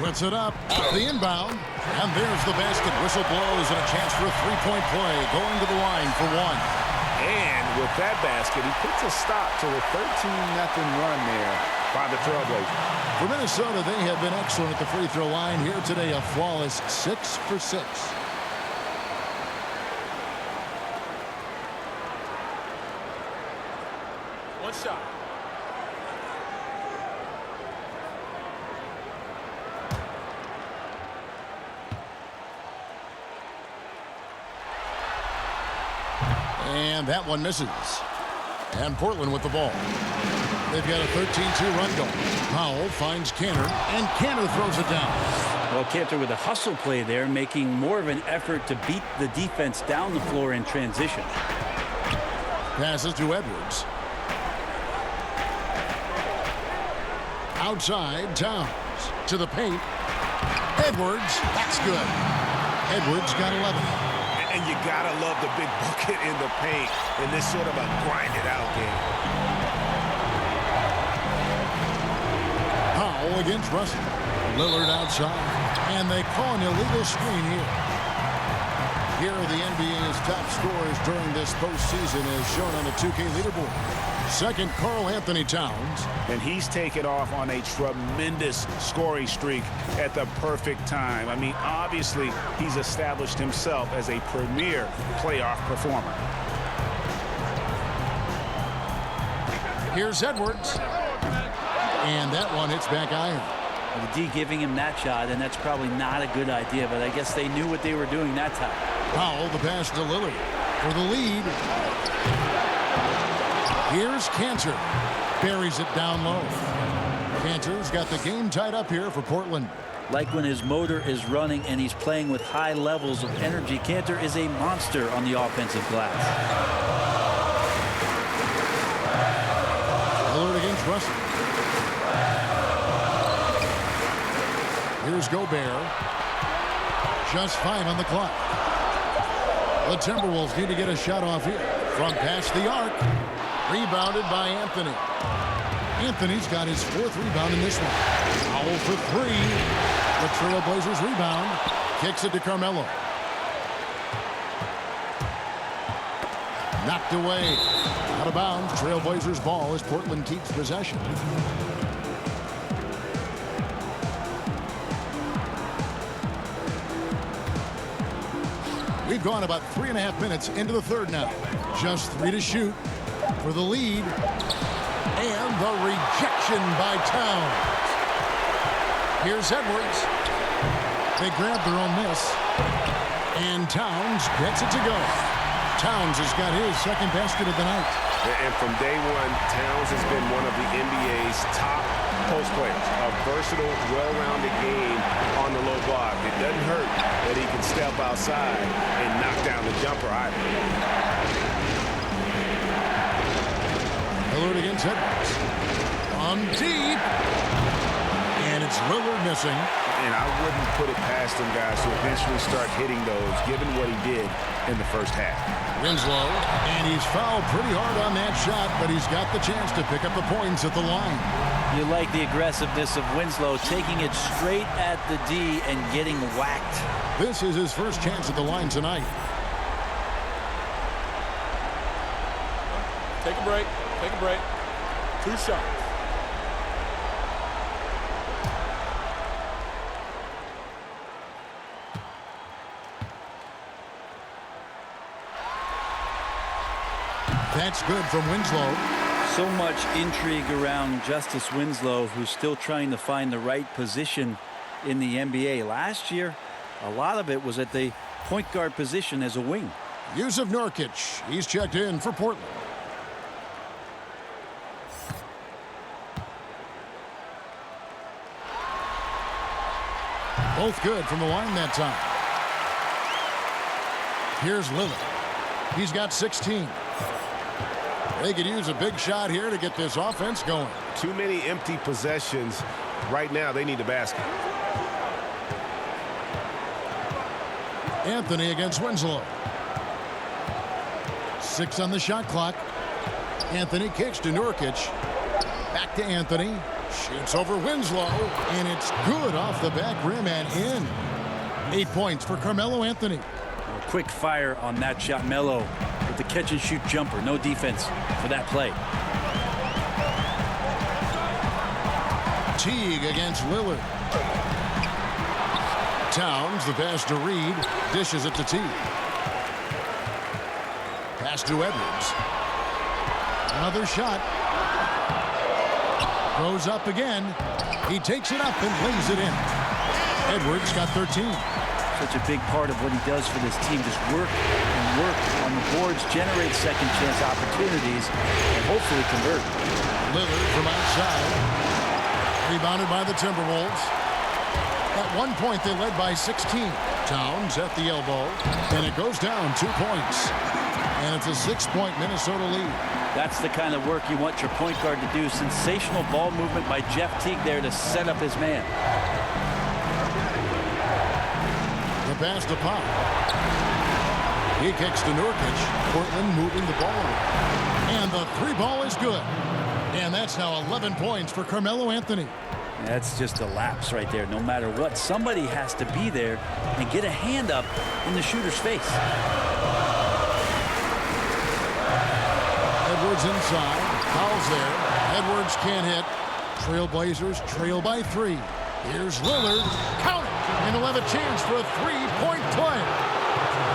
Puts it up, off the inbound, and there's the basket. Whistle blows and a chance for a three-point play, going to the line for one. And with that basket, he puts a stop to the 13-0 run there by the Trailblazers. For Minnesota, they have been excellent at the free throw line here today, a flawless 6 for 6. One shot. And that one misses. And Portland with the ball. They've got a 13-2 run going. Powell finds Cantor, and Cantor throws it down. Well, Cantor with a hustle play there, making more of an effort to beat the defense down the floor in transition. Passes to Edwards. Outside, Towns. To the paint. Edwards, that's good. Edwards got 11. And you gotta love the big bucket in the paint in this sort of a grinded-out game. Powell against Russell. Lillard outside. And they call an illegal screen here. Here are the NBA's top scorers during this postseason as shown on the 2K leaderboard. Second, Karl Anthony Towns. And he's taken off on a tremendous scoring streak at the perfect time. I mean, obviously, he's established himself as a premier playoff performer. Here's Edwards. And that one hits back iron. The D giving him that shot, and that's probably not a good idea, but I guess they knew what they were doing that time. Powell, the pass to Lillard for the lead. Here's Cantor. Buries it down low. Cantor's got the game tied up here for Portland. Like when his motor is running and he's playing with high levels of energy, Cantor is a monster on the offensive glass. Lillard against Russell. Here's Gobert. Just 5 on the clock. The Timberwolves need to get a shot off here. From past the arc. Rebounded by Anthony. Anthony's got his 4th rebound in this one. Powell for 3. The Trailblazers rebound. Kicks it to Carmelo. Knocked away. Out of bounds. Trailblazers ball as Portland keeps possession. We've gone about 3.5 minutes into the third now. Just 3 to shoot for the lead. And the rejection by Towns. Here's Edwards. They grab their own miss. And Towns gets it to go. Towns has got his second basket of the night. And from day one, Towns has been one of the NBA's top post players. A versatile, well-rounded game on the low block. It doesn't hurt that he can step outside and knock down the jumper either. Lillard against Edwards. On deep. And it's Lillard missing. And I wouldn't put it past him, guys, to eventually start hitting those, given what he did in the first half. Winslow, and he's fouled pretty hard on that shot, but he's got the chance to pick up the points at the line. You like the aggressiveness of Winslow, taking it straight at the D and getting whacked. This is his first chance at the line tonight. Take a break. Take a break. 2 shots. That's good from Winslow. So much intrigue around Justice Winslow, who's still trying to find the right position in the NBA. Last year, a lot of it was at the point guard position as a wing. Yusuf Nurkic, he's checked in for Portland. Both good from the line that time. Here's Lillard. He's got 16. They could use a big shot here to get this offense going. Too many empty possessions. Right now, they need a basket. Anthony against Winslow. 6 on the shot clock. Anthony kicks to Nurkic. Back to Anthony. Shoots over Winslow, and it's good off the back rim and in. 8 points for Carmelo Anthony. Quick fire on that shot. Melo with the catch-and-shoot jumper. No defense for that play. Teague against Lillard. Towns, the pass to Reed, dishes it to Teague. Pass to Edwards. Another shot. Goes up again. He takes it up and lays it in. Edwards got 13. Such a big part of what he does for this team. Just work and work on the boards, generate second chance opportunities, and hopefully convert. Lillard from outside. Rebounded by the Timberwolves. At one point, they led by 16. Towns at the elbow, and it goes down 2 points. And it's a 6-point Minnesota lead. That's the kind of work you want your point guard to do. Sensational ball movement by Jeff Teague there to set up his man. The pass to Pop. He kicks to Nurkic. Portland moving the ball. And the 3 ball is good. And that's now 11 points for Carmelo Anthony. That's just a lapse right there. No matter what, somebody has to be there and get a hand up in the shooter's face. Edwards inside. Fouls there. Edwards can't hit. Trailblazers trail by 3. Here's Lillard. Count it. And he'll have a chance for a 3-point play.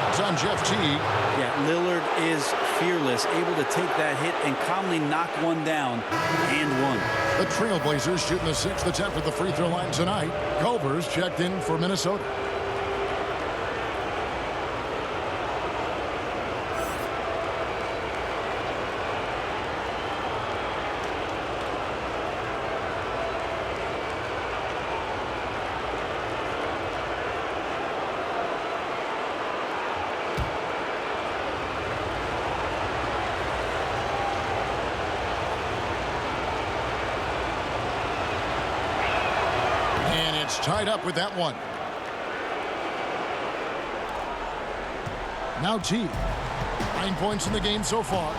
It's on Jeff Teague. Yeah, Lillard is fearless, able to take that hit and calmly knock one down and one. The Trailblazers shooting the 6th attempt at the free throw line tonight. Culver's checked in for Minnesota. Tied up with that one. Now Teague. 9 points in the game so far.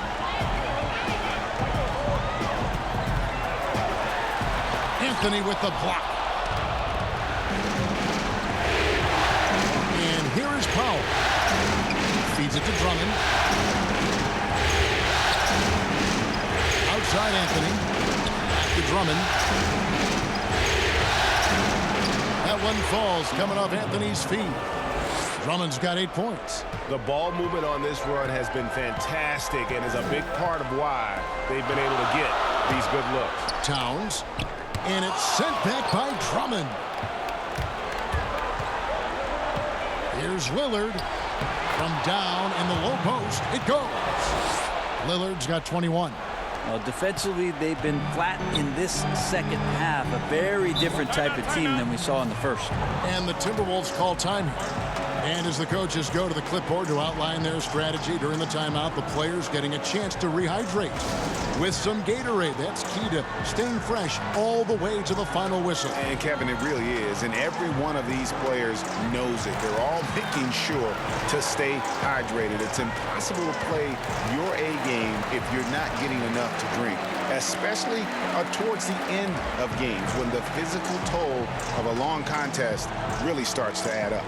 Anthony with the block. And here is Powell. Feeds it to Drummond. Outside Anthony. Back to Drummond. That one falls coming off Anthony's feet. Drummond's got 8 points. The ball movement on this run has been fantastic and is a big part of why they've been able to get these good looks. Towns. And it's sent back by Drummond. Here's Lillard. From down in the low post, it goes. Lillard's got 21. Well, defensively, they've been flat in this second half. A very different type of team than we saw in the first. And the Timberwolves call time here. And as the coaches go to the clipboard to outline their strategy during the timeout, the players getting a chance to rehydrate with some Gatorade. That's key to staying fresh all the way to the final whistle. And Kevin, it really is. And every one of these players knows it. They're all making sure to stay hydrated. It's impossible to play your A game if you're not getting enough to drink, especially towards the end of games when the physical toll of a long contest really starts to add up.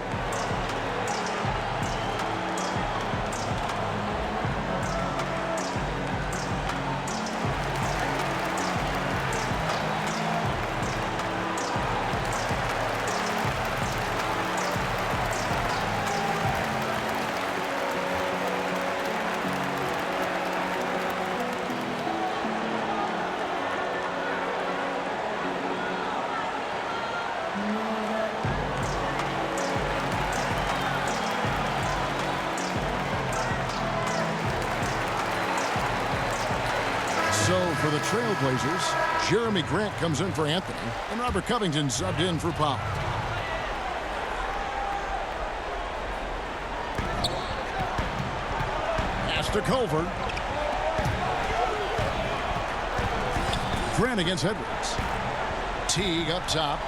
So for the Trailblazers, Jeremy Grant comes in for Anthony, and Robert Covington subbed in for Powell. Pass to Culver. Grant against Edwards. Teague up top.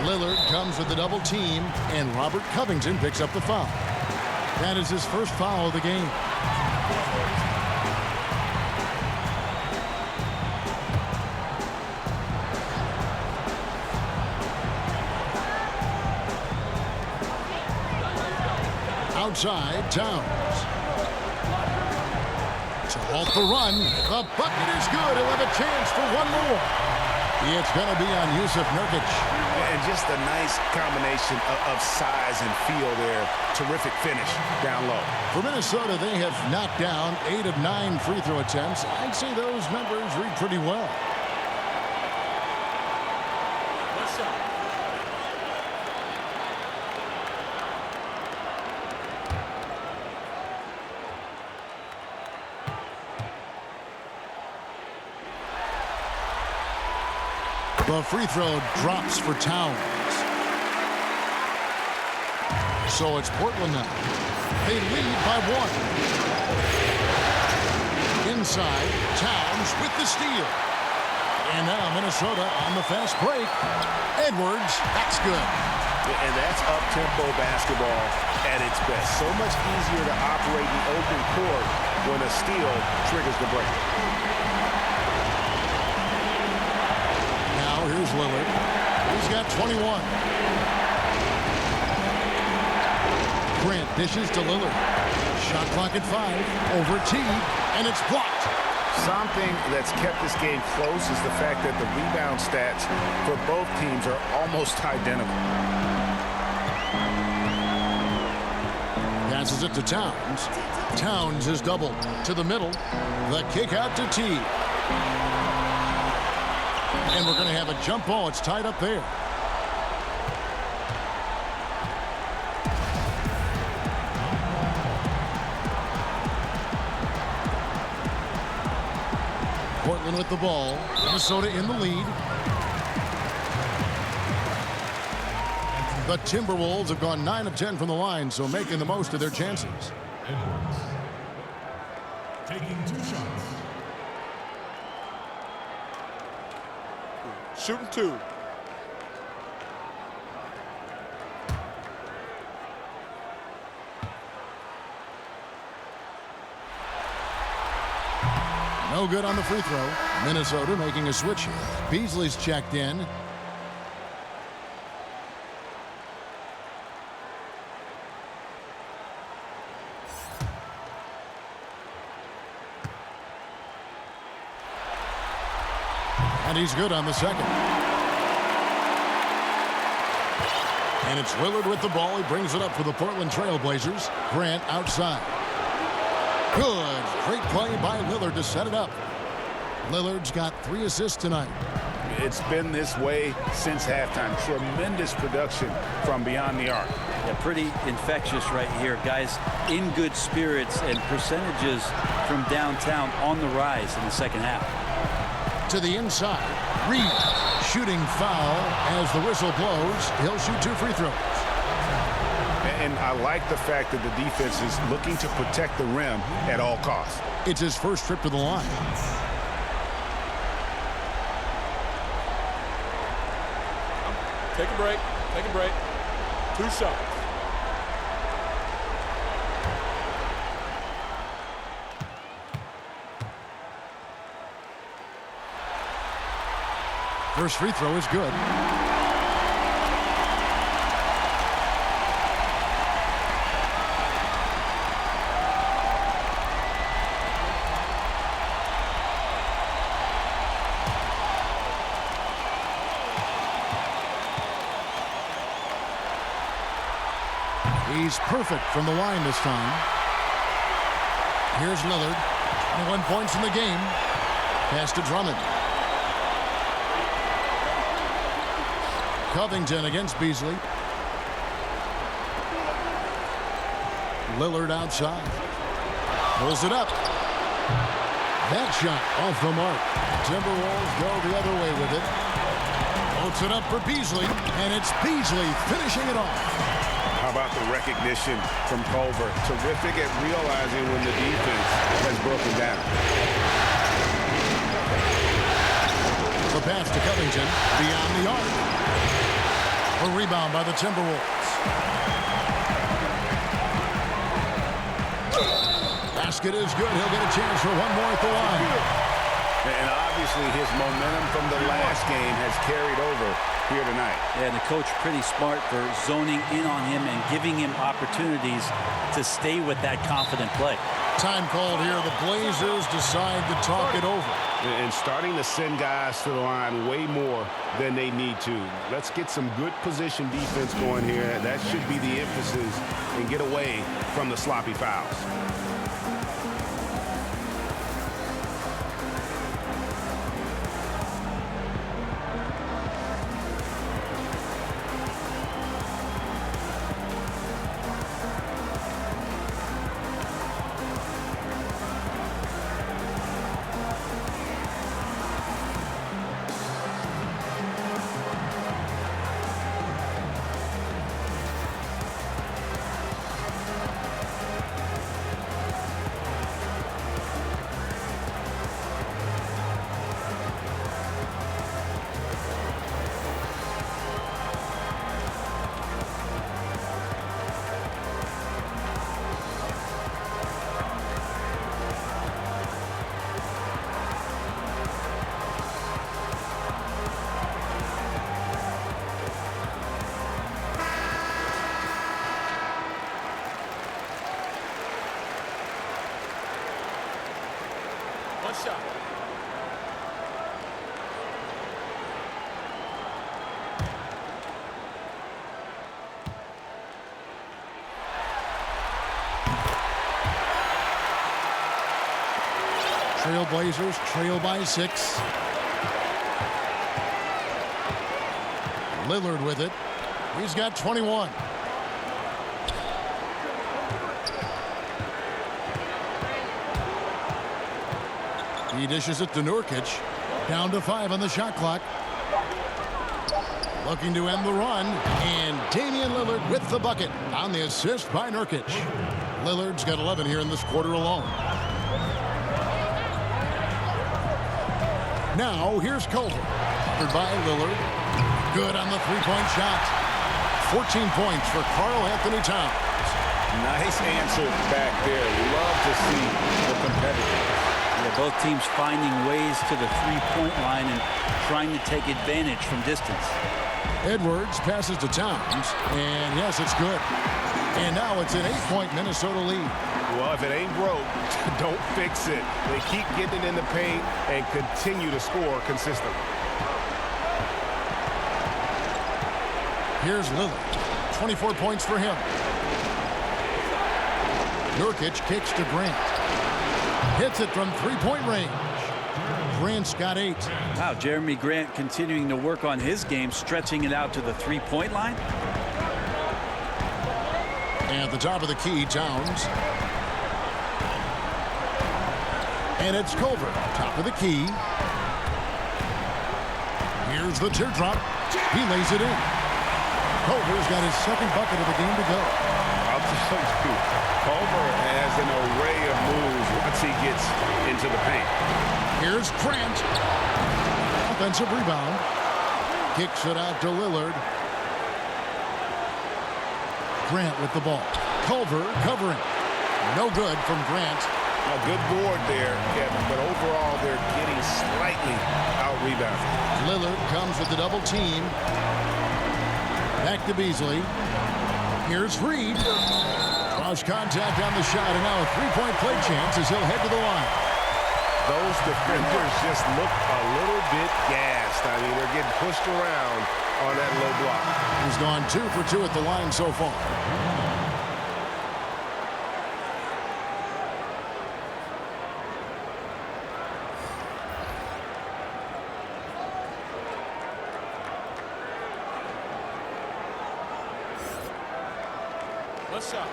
Lillard comes with the double team, and Robert Covington picks up the foul. That is his first foul of the game. outside, Towns. To halt the run, the bucket is good. He'll have a chance for one more. It's going to be on Yusuf Nurkic. And just a nice combination of size and feel there. Terrific finish down low. For Minnesota, they have knocked down 8 of 9 free throw attempts. I'd say those numbers read pretty well. The free throw drops for Towns. So it's Portland now. They lead by 1. Inside, Towns with the steal. And now Minnesota on the fast break. Edwards, that's good. And that's up-tempo basketball at its best. So much easier to operate the open court when a steal triggers the break. Here's Lillard. He's got 21. Grant dishes to Lillard. Shot clock at 5. Over Teague, and it's blocked. Something that's kept this game close is the fact that the rebound stats for both teams are almost identical. Passes it to Towns. Towns is doubled to the middle. The kick out to Teague. And we're going to have a jump ball. It's tied up there. Portland with the ball. Minnesota in the lead. The Timberwolves have gone 9 of 10 from the line, so making the most of their chances. Edwards taking 2 shots. Shooting 2. No good on the free throw. Minnesota making a switch here. Beasley's checked in. And he's good on the second. And it's Lillard with the ball. He brings it up for the Portland Trail Blazers. Grant outside. Good. Great play by Lillard to set it up. Lillard's got 3 assists tonight. It's been this way since halftime. Tremendous production from beyond the arc. Yeah, pretty infectious right here. Guys in good spirits and percentages from downtown on the rise in the second half. To the inside. Reed shooting foul as the whistle blows. He'll shoot 2 free throws. And I like the fact that the defense is looking to protect the rim at all costs. It's his first trip to the line. Take a break. Take a break. 2 shots. First free throw is good. He's perfect from the line this time. Here's Lillard. 21 points in the game. Pass to Drummond. Covington against Beasley. Lillard outside. Pulls it up. That shot off the mark. Timberwolves go the other way with it. Puts it up for Beasley, and it's Beasley finishing it off. How about the recognition from Culver? Terrific at realizing when the defense has broken down. The pass to Covington beyond the arc. A rebound by the Timberwolves. Basket is good. He'll get a chance for one more at the line. And obviously his momentum from the last game has carried over here tonight. Yeah, and the coach pretty smart for zoning in on him and giving him opportunities to stay with that confident play. Time called here. The Blazers decide to talk it over. And starting to send guys to the line way more than they need to. Let's get some good position defense going here. That should be the emphasis and get away from the sloppy fouls. One shot. Trailblazers trail by 6. Lillard with it. He's got 21. He dishes it to Nurkic. Down to 5 on the shot clock. Looking to end the run. And Damian Lillard with the bucket on the assist by Nurkic. Lillard's got 11 here in this quarter alone. Now here's Culver. Covered by Lillard. Good on the three-point shot. 14 points for Karl Anthony Towns. Nice answer back there. Love to see the competitors. Yeah, both teams finding ways to the three-point line and trying to take advantage from distance. Edwards passes to Towns, and yes, it's good. And now it's an 8-point Minnesota lead. Well, if it ain't broke, don't fix it. They keep getting it in the paint and continue to score consistently. Here's Lillard. 24 points for him. Nurkic kicks to Grant. Hits it from three-point range. Grant's got 8. Wow, Jeremy Grant continuing to work on his game, stretching it out to the three-point line. At the top of the key, Towns. And it's Culver, top of the key. Here's the teardrop. He lays it in. Culver's got his second bucket of the game to go. I'll tell you, Culver has an array of moves once he gets into the paint. Here's Grant. Offensive rebound. Kicks it out to Lillard. Grant with the ball. Culver covering. No good from Grant. A good board there, Kevin, but overall they're getting slightly out-rebounded. Lillard comes with the double team. Back to Beasley. Here's Reed. Cross contact on the shot, and now a three-point play chance as he'll head to the line. Those defenders just look a little bit gassed. I mean, they're getting pushed around on that low block. He's gone 2 for 2 at the line so far. One shot.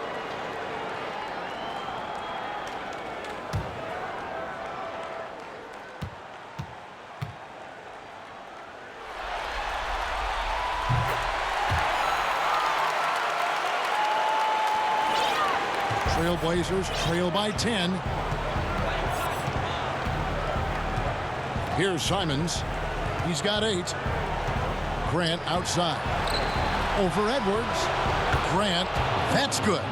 Trailblazers trail by 10. Here's Simons. He's got 8. Grant outside. Over Edwards. Grant. That's good.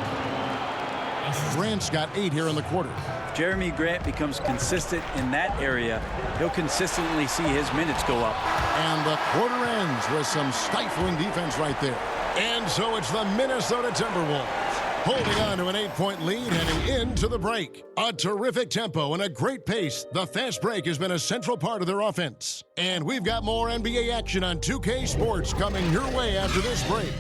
Grant's got 8 here in the quarter. Jeremy Grant becomes consistent in that area. He'll consistently see his minutes go up. And the quarter ends with some stifling defense right there. And so it's the Minnesota Timberwolves holding on to an 8-point lead heading into the break. A terrific tempo and a great pace. The fast break has been a central part of their offense. And we've got more NBA action on 2K Sports coming your way after this break.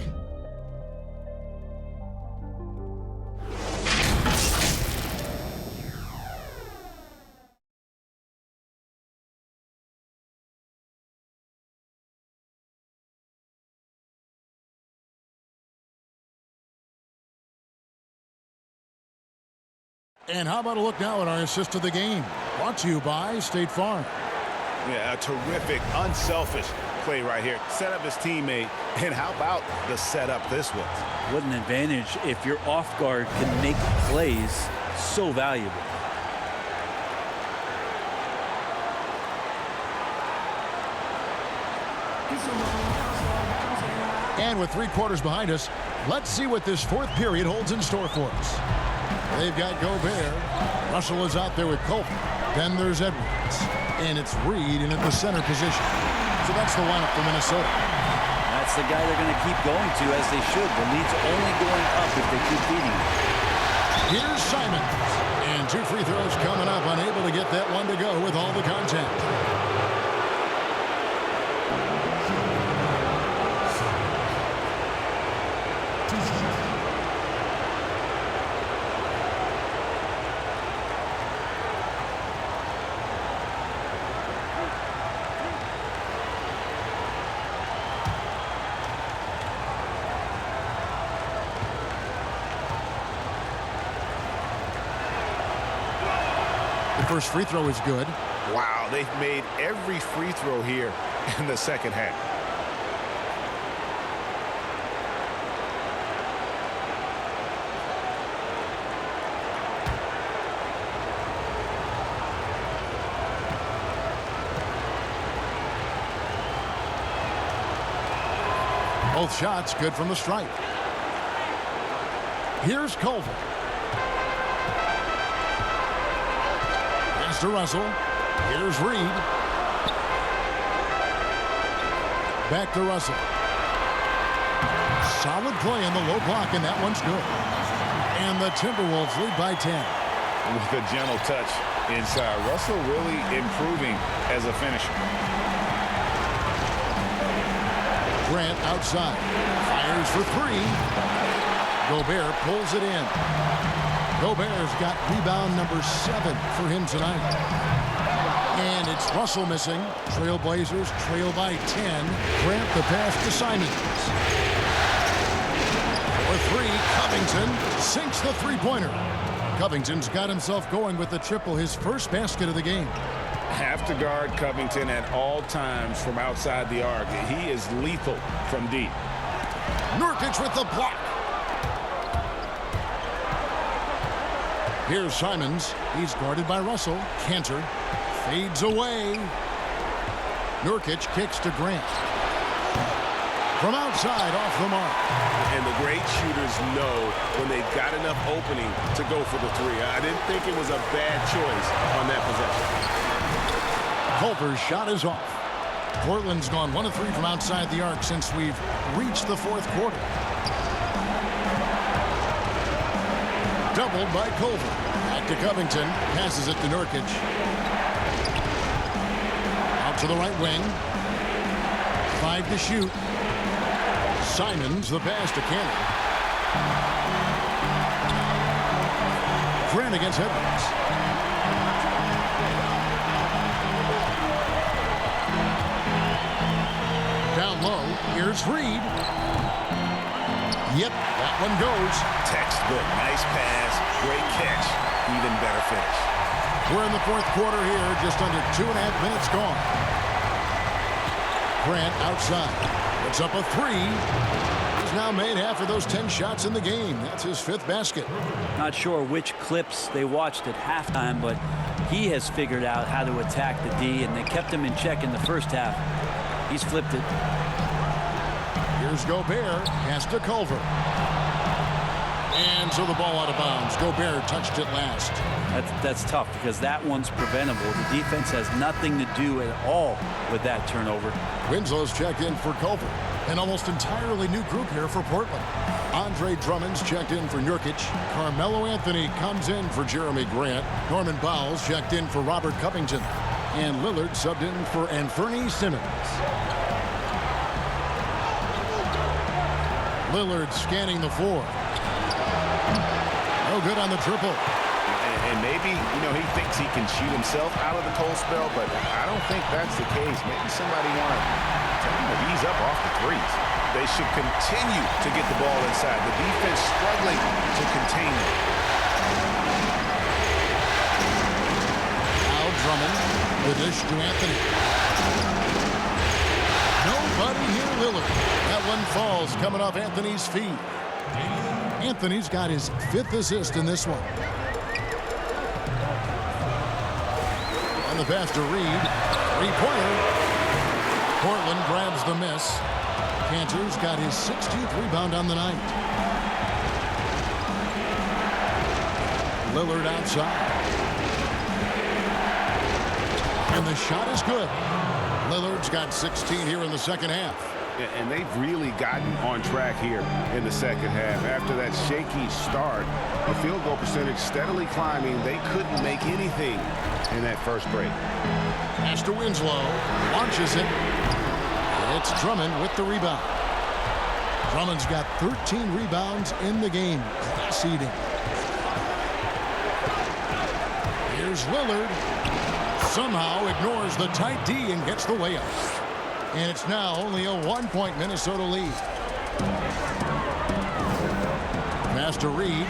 And how about a look now at our assist of the game? Brought to you by State Farm. Yeah, a terrific, unselfish play right here. Set up his teammate, and how about the setup this was? What an advantage if your off guard can make plays so valuable. And with 3 quarters behind us, let's see what this fourth period holds in store for us. They've got Gobert. Russell is out there with Colton. Then there's Edwards. And it's Reed in at the center position. So that's the lineup for Minnesota. That's the guy they're going to keep going to, as they should. The lead's only going up if they keep beating him. Here's Simons. And 2 free throws coming up. Unable to get that one to go with all the contact. First free throw is good. Wow, they've made every free throw here in the second half. Both shots good from the stripe. Here's Culver. To Russell. Here's Reed. Back to Russell. Solid play in the low block, and that one's good. And the Timberwolves lead by 10. With a gentle touch inside. Russell really improving as a finisher. Grant outside. Fires for 3. Gobert pulls it in. Gobert's got rebound number 7 for him tonight. And it's Russell missing. Trailblazers trail by 10. Grant the pass to Simons. For 3, Covington sinks the three-pointer. Covington's got himself going with the triple, his first basket of the game. Have to guard Covington at all times from outside the arc. He is lethal from deep. Nurkic with the block. Here's Simons. He's guarded by Russell. Cantor fades away. Nurkic kicks to Grant. From outside, off the mark. And the great shooters know when they've got enough opening to go for the 3. I didn't think it was a bad choice on that possession. Culver's shot is off. Portland's gone 1 of 3 from outside the arc since we've reached the fourth quarter. Doubled by Culver. Back to Covington. Passes it to Nurkic. Out to the right wing. 5 to shoot. Simons the pass to Cannon. Grant against Edwards. Down low. Here's Reed. Yep, that one goes. Textbook. Nice pass. Great catch. Even better finish. We're in the fourth quarter here. Just under 2.5 minutes gone. Grant outside. Puts up a 3. He's now made half of those 10 shots in the game. That's his 5th basket. Not sure which clips they watched at halftime, but he has figured out how to attack the D, and they kept him in check in the first half. He's flipped it. Here's Gobert. Pass to Culver. And so the ball out of bounds. Gobert touched it last. That's tough because that one's preventable. The defense has nothing to do at all with that turnover. Winslow's checked in for Culver. An almost entirely new group here for Portland. Andre Drummond's checked in for Nurkic. Carmelo Anthony comes in for Jeremy Grant. Norman Bowles checked in for Robert Covington. And Lillard subbed in for Anthony Simmons. Lillard scanning the floor. No good on the triple. And maybe, he thinks he can shoot himself out of the cold spell, but I don't think that's the case. Maybe somebody want to tell him to ease up off the threes. They should continue to get the ball inside. The defense struggling to contain them. Now Drummond with dish to Anthony. Nobody here, Lillard. That one falls coming off Anthony's feet. Anthony's got his 5th assist in this one. And the pass to Reed. 3-pointer. Portland grabs the miss. Cantor's got his 16th rebound on the night. Lillard outside. And the shot is good. Lillard's got 16 here in the second half. And they've really gotten on track here in the second half. After that shaky start, the field goal percentage steadily climbing. They couldn't make anything in that first break. Pass to Winslow. Launches it. It's Drummond with the rebound. Drummond's got 13 rebounds in the game. Class eating. Here's Lillard. Somehow ignores the tight D and gets the layup. And it's now only a 1-point Minnesota lead. Pass to Reed.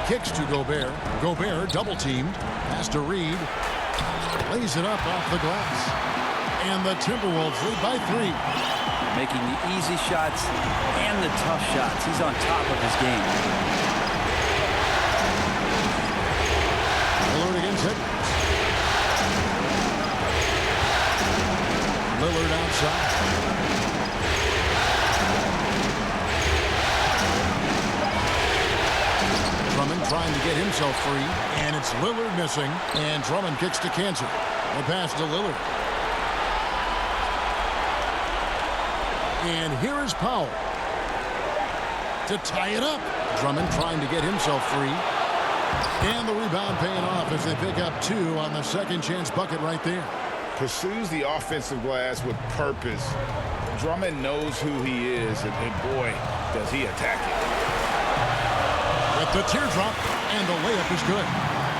Kicks to Gobert. Gobert double teamed. Pass to Reed. Lays it up off the glass. And the Timberwolves lead by 3. Making the easy shots and the tough shots. He's on top of his game. Lillard against Edwards. Lillard outside. Drummond trying to get himself free. And it's Lillard missing. And Drummond kicks to Cantor. The pass to Lillard. And here is Powell to tie it up. Drummond trying to get himself free. And the rebound paying off as they pick up 2 on the second chance bucket right there. Pursues the offensive glass with purpose. Drummond knows who he is, and boy, does he attack it. With the teardrop, and the layup is good.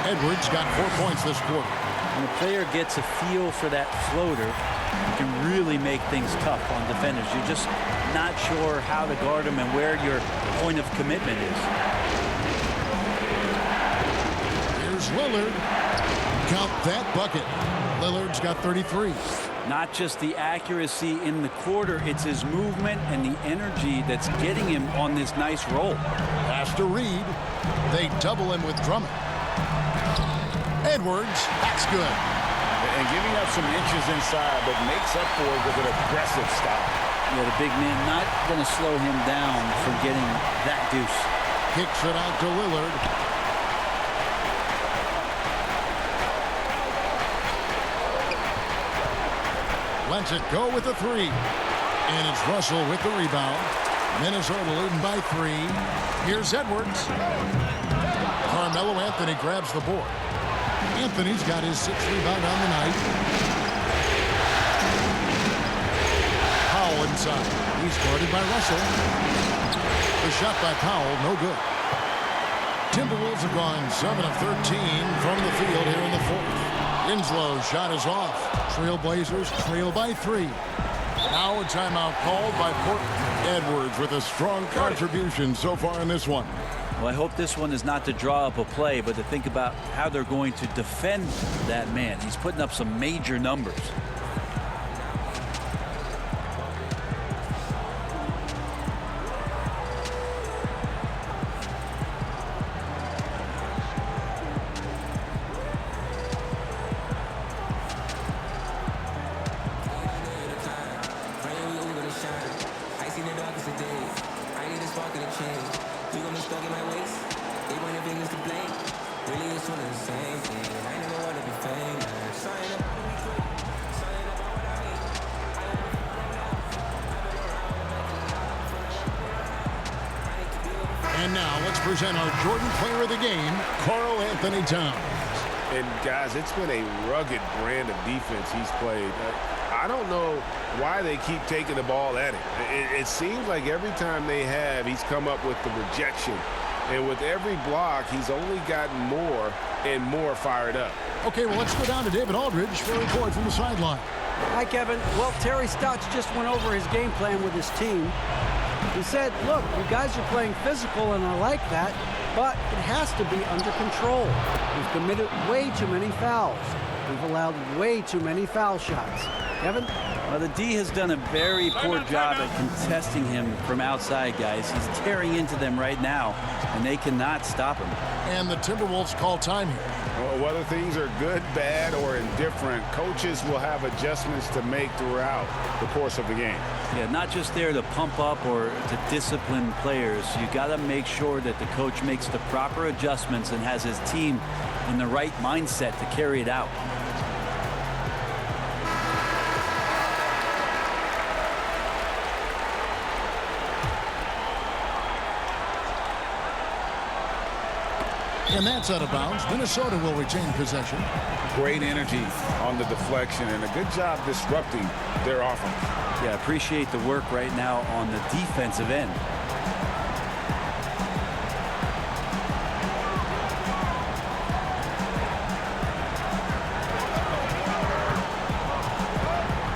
Edwards got 4 points this quarter. When a player gets a feel for that floater, you can really make things tough on defenders. You're just not sure how to guard them and where your point of commitment is. Here's Lillard. Count that bucket. Lillard's got 33. Not just the accuracy in the quarter, it's his movement and the energy that's getting him on this nice roll. Pass to Reed. They double him with Drummond. Edwards, that's good. And giving up some inches inside, but makes up for it with an aggressive style. Yeah, the big man not going to slow him down from getting that deuce. Kicks it out to Lillard. Lets it go with the 3. And it's Russell with the rebound. Minnesota leading by 3. Here's Edwards. Carmelo Anthony grabs the board. Anthony's got his 6th rebound on the night. Powell inside. He's guarded by Russell. The shot by Powell, no good. Timberwolves have gone 7 of 13 from the field here in the 4th. Winslow's shot is off. Trailblazers trail by 3. Now a timeout called by Portland. Edwards with a strong contribution so far in this one. Well, I hope this one is not to draw up a play, but to think about how they're going to defend that man. He's putting up some major numbers. I see the darkest of days. I need a spark and a change. stuck in my waist. They point their fingers to blame. Really, it's one of the same thing. I never want to be famous. Something about me quick. Something about what I mean. I never found enough. I've been around and back and up. From the up and around. I need to deal with. And now let's present our Jordan Player of the Game, Karl Anthony Towns. And guys, it's been a rugged brand of defense he's played. I don't know why they keep taking the ball at him. It seems like every time they have, he's come up with the rejection. And with every block, he's only gotten more and more fired up. Okay, well, let's go down to David Aldridge for a report from the sideline. Hi, Kevin. Well, Terry Stotts just went over his game plan with his team. He said, look, you guys are playing physical, and I like that, but it has to be under control. We've committed way too many fouls. We've allowed way too many foul shots. Kevin? Well, the D has done a very poor job at contesting him from outside, guys. He's tearing into them right now, and they cannot stop him. And the Timberwolves call time here. Well, whether things are good, bad, or indifferent, coaches will have adjustments to make throughout the course of the game. Yeah, not just there to pump up or to discipline players. You got to make sure that the coach makes the proper adjustments and has his team in the right mindset to carry it out. And that's out of bounds. Minnesota will retain possession. Great energy on the deflection and a good job disrupting their offense. Yeah, appreciate the work right now on the defensive end.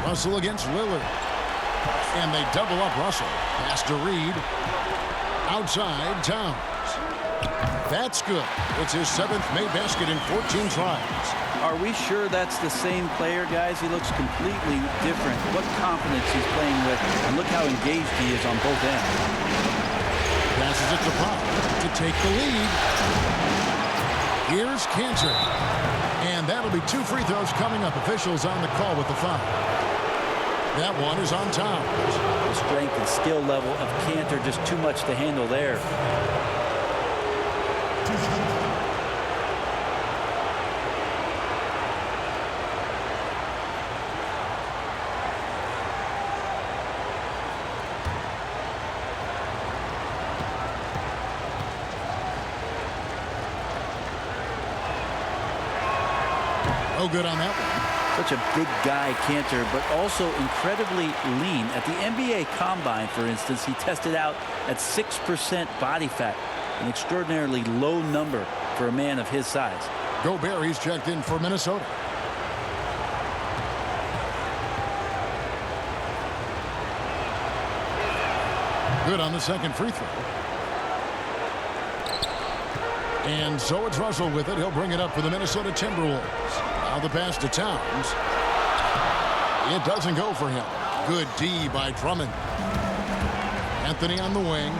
Russell against Lillard. And they double up Russell. Pass to Reed. Outside, Towns. That's good. It's his 7th made basket in 14 tries. Are we sure that's the same player, guys? He looks completely different. What confidence he's playing with, and look how engaged he is on both ends. Passes it to Pop to take the lead. Here's Cantor. And that'll be 2 free throws coming up. Officials on the call with the foul. That one is on Towns. The strength and skill level of Cantor, just too much to handle there. No good on that one. Such a big guy, Cantor, but also incredibly lean. At the NBA Combine, for instance, he tested out at 6% body fat, an extraordinarily low number for a man of his size. Gobert, he's checked in for Minnesota. Good on the second free throw. And so it's Russell with it. He'll bring it up for the Minnesota Timberwolves. Now the pass to Towns. It doesn't go for him. Good D by Drummond. Anthony on the wing.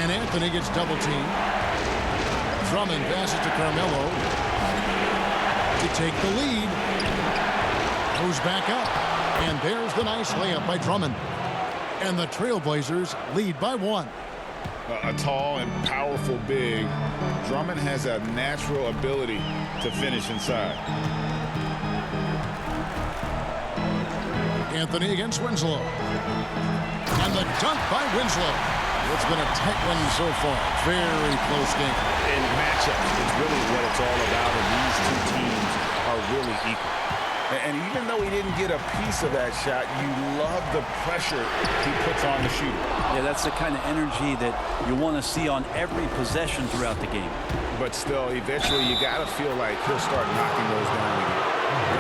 And Anthony gets double teamed. Drummond passes to Carmelo to take the lead. Goes back up. And there's the nice layup by Drummond. And the Trailblazers lead by 1. A tall and powerful big. Drummond has a natural ability to finish inside. Anthony against Winslow. And the dunk by Winslow. It's been a tight one so far. Very close game. In matchups, it's really what it's all about, and these two teams are really equal. And even though he didn't get a piece of that shot, you love the pressure he puts on the shooter. Yeah, that's the kind of energy that you want to see on every possession throughout the game. But still, eventually you got to feel like he'll start knocking those down again.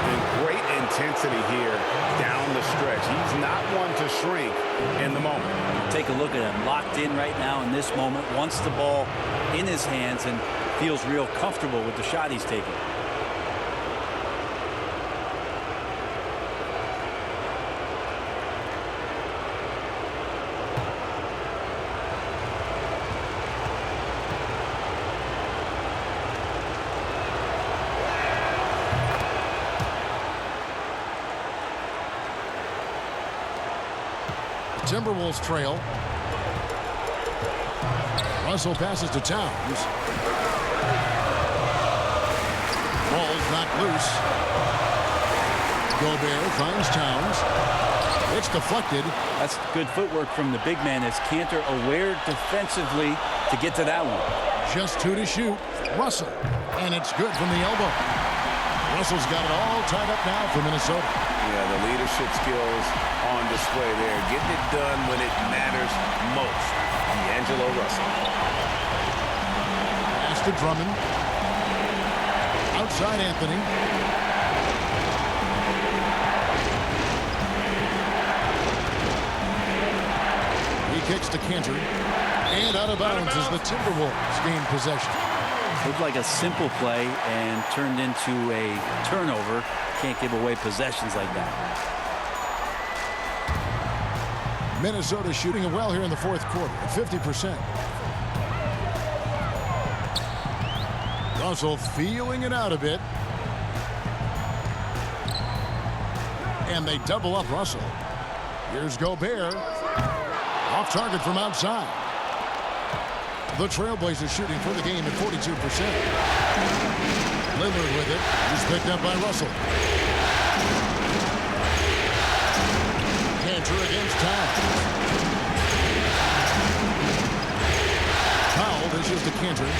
And great intensity here down the stretch. He's not one to shrink in the moment. Take a look at him, locked in right now in this moment, wants the ball in his hands and feels real comfortable with the shot he's taking. Timberwolves trail. Russell passes to Towns. Ball's knocked loose. Gobert finds Towns. It's deflected. That's good footwork from the big man as Cantor aware defensively to get to that one. Just 2 to shoot. Russell. And it's good from the elbow. Russell's got it all tied up now for Minnesota. Yeah, the leadership skills on display there. Getting it done when it matters most. D'Angelo Russell. Pass to Drummond. Outside Anthony. He kicks to Cantor. And out of bounds as the Timberwolves gain possession. Looked like a simple play and turned into a turnover. Can't give away possessions like that. Minnesota shooting it well here in the fourth quarter at 50%. Russell feeling it out a bit. And they double up Russell. Here's Gobert. Off target from outside. The Trailblazers shooting for the game at 42%. Lillard with it. He's picked up by Russell. Cantor against Towns. Powell dishes to Cantor.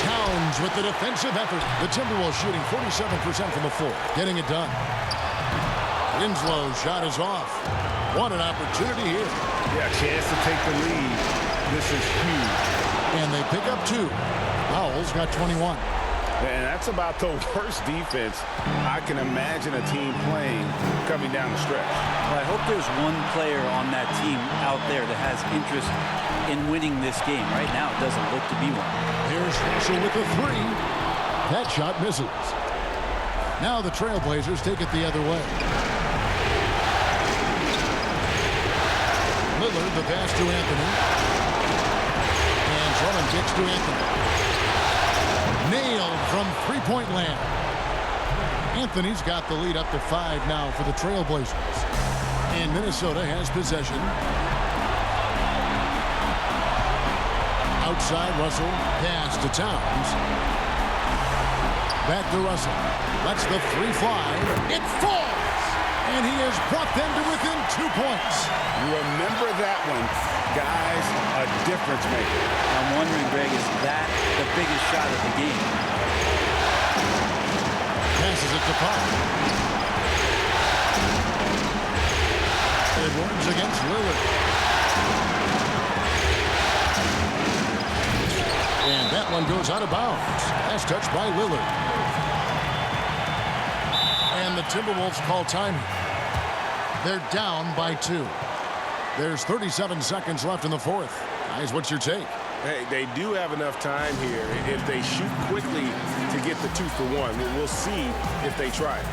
Towns with the defensive effort. The Timberwolves shooting 47% from the floor. Getting it done. Winslow's shot is off. What an opportunity here. Yeah, chance to take the lead. This is huge. And they pick up 2. Powell's got 21. And that's about the worst defense I can imagine a team playing coming down the stretch. Well, I hope there's one player on that team out there that has interest in winning this game. Right now, it doesn't look to be one. Here's Russell with the 3. That shot misses. Now the Trailblazers take it the other way. Lillard, the pass to Anthony. And Drummond kicks to Anthony. Nailed from three-point land. Anthony's got the lead up to 5 now for the Trailblazers. And Minnesota has possession. Outside Russell. Pass to Towns. Back to Russell. Lets the 3 fly. It falls! And he has brought them to within 2 points. Remember that one. Guys, a difference maker. I'm wondering, Greg, is that the biggest shot of the game? Passes it to Powell. Edwards against Lillard. And that one goes out of bounds. That's touched by Lillard. And the Timberwolves call time. They're down by 2. There's 37 seconds left in the fourth. Guys, what's your take? Hey, they do have enough time here. If they shoot quickly to get the 2 for 1, we'll see if they try it.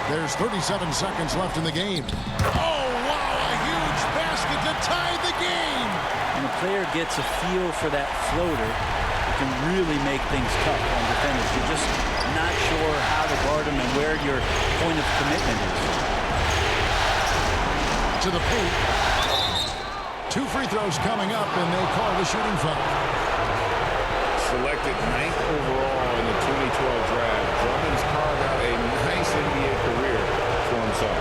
There's 37 seconds left in the game. Oh, wow, a huge basket to tie the game. When a player gets a feel for that floater, it can really make things tough on defenders. You're just not sure how to guard them and where your point of commitment is. To the paint. 2 free throws coming up, and they call the shooting foul. Selected 9th overall in the 2012 draft, Drummond's carved out a nice NBA career for himself.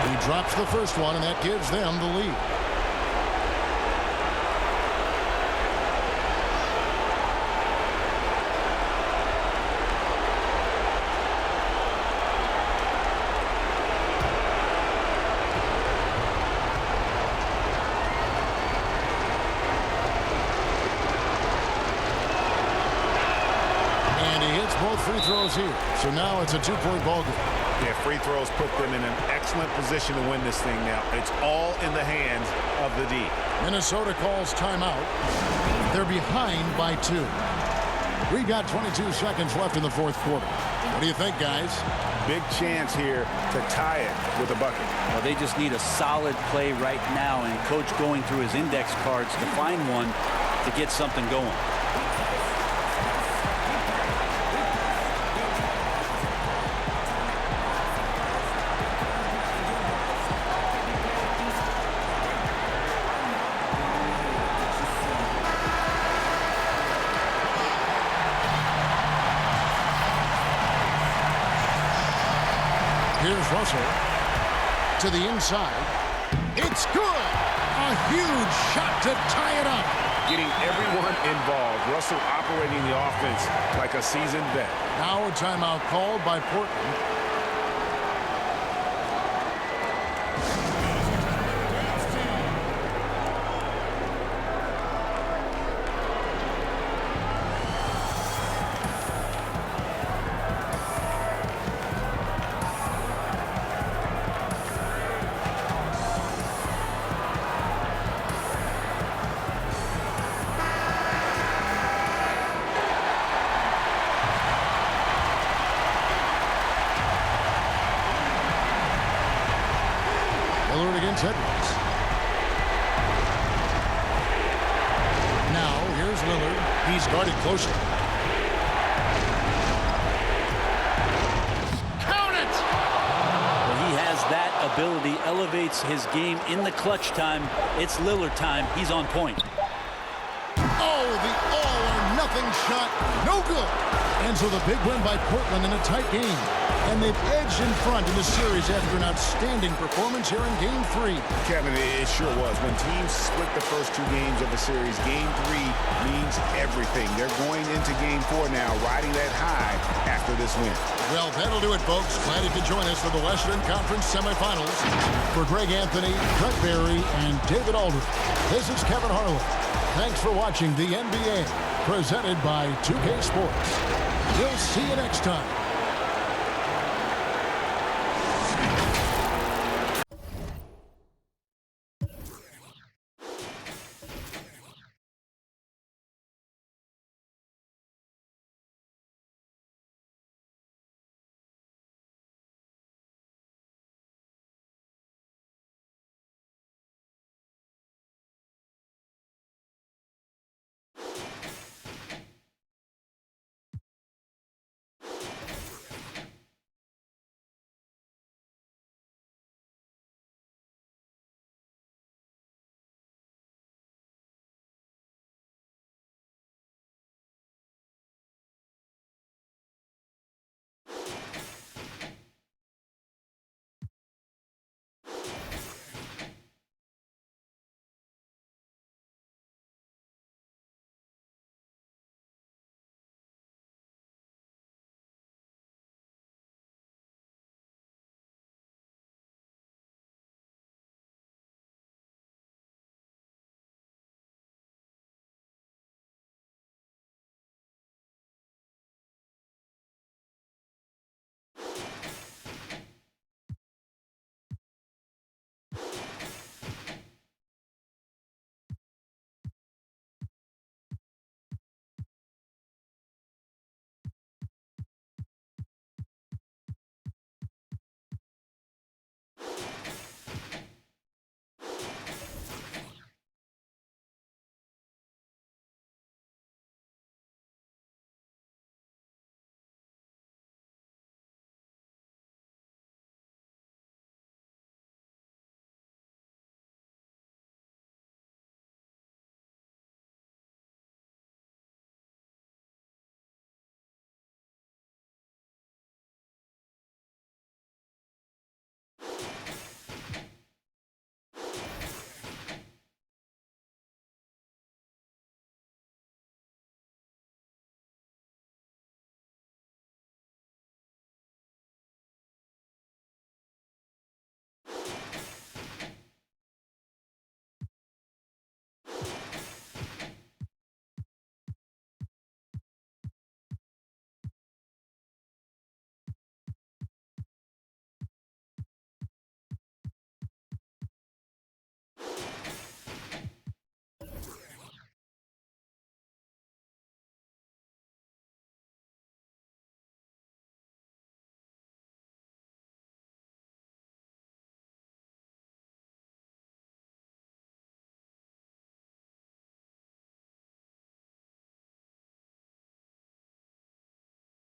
He drops the first one, and that gives them the lead. free throws here. So now it's a 2-point ball game. Yeah, free throws put them in an excellent position to win this thing now. It's all in the hands of the D. Minnesota calls timeout. They're behind by 2. We got 22 seconds left in the fourth quarter. What do you think, guys? Big chance here to tie it with a bucket. Well, they just need a solid play right now, and Coach going through his index cards to find one to get something going. Here's Russell to the inside. It's good. A huge shot to tie it up. Getting everyone involved. Russell operating the offense like a seasoned vet. Now a timeout called by Portland. Lillard against Edwards. Now, here's Lillard. He's guarded closely. Count it! Well, he has that ability, elevates his game in the clutch time. It's Lillard time. He's on point. Oh, the all-or-nothing shot. No good. And so the big win by Portland in a tight game. And they've edged in front in the series after an outstanding performance here in Game 3. Kevin, it sure was. When teams split the first 2 games of the series, Game 3 means everything. They're going into Game 4 now, riding that high after this win. Well, that'll do it, folks. Glad you could join us for the Western Conference semifinals. For Greg Anthony, Brett Barry, and David Aldridge, this is Kevin Harlan. Thanks for watching the NBA, presented by 2K Sports. We'll see you next time.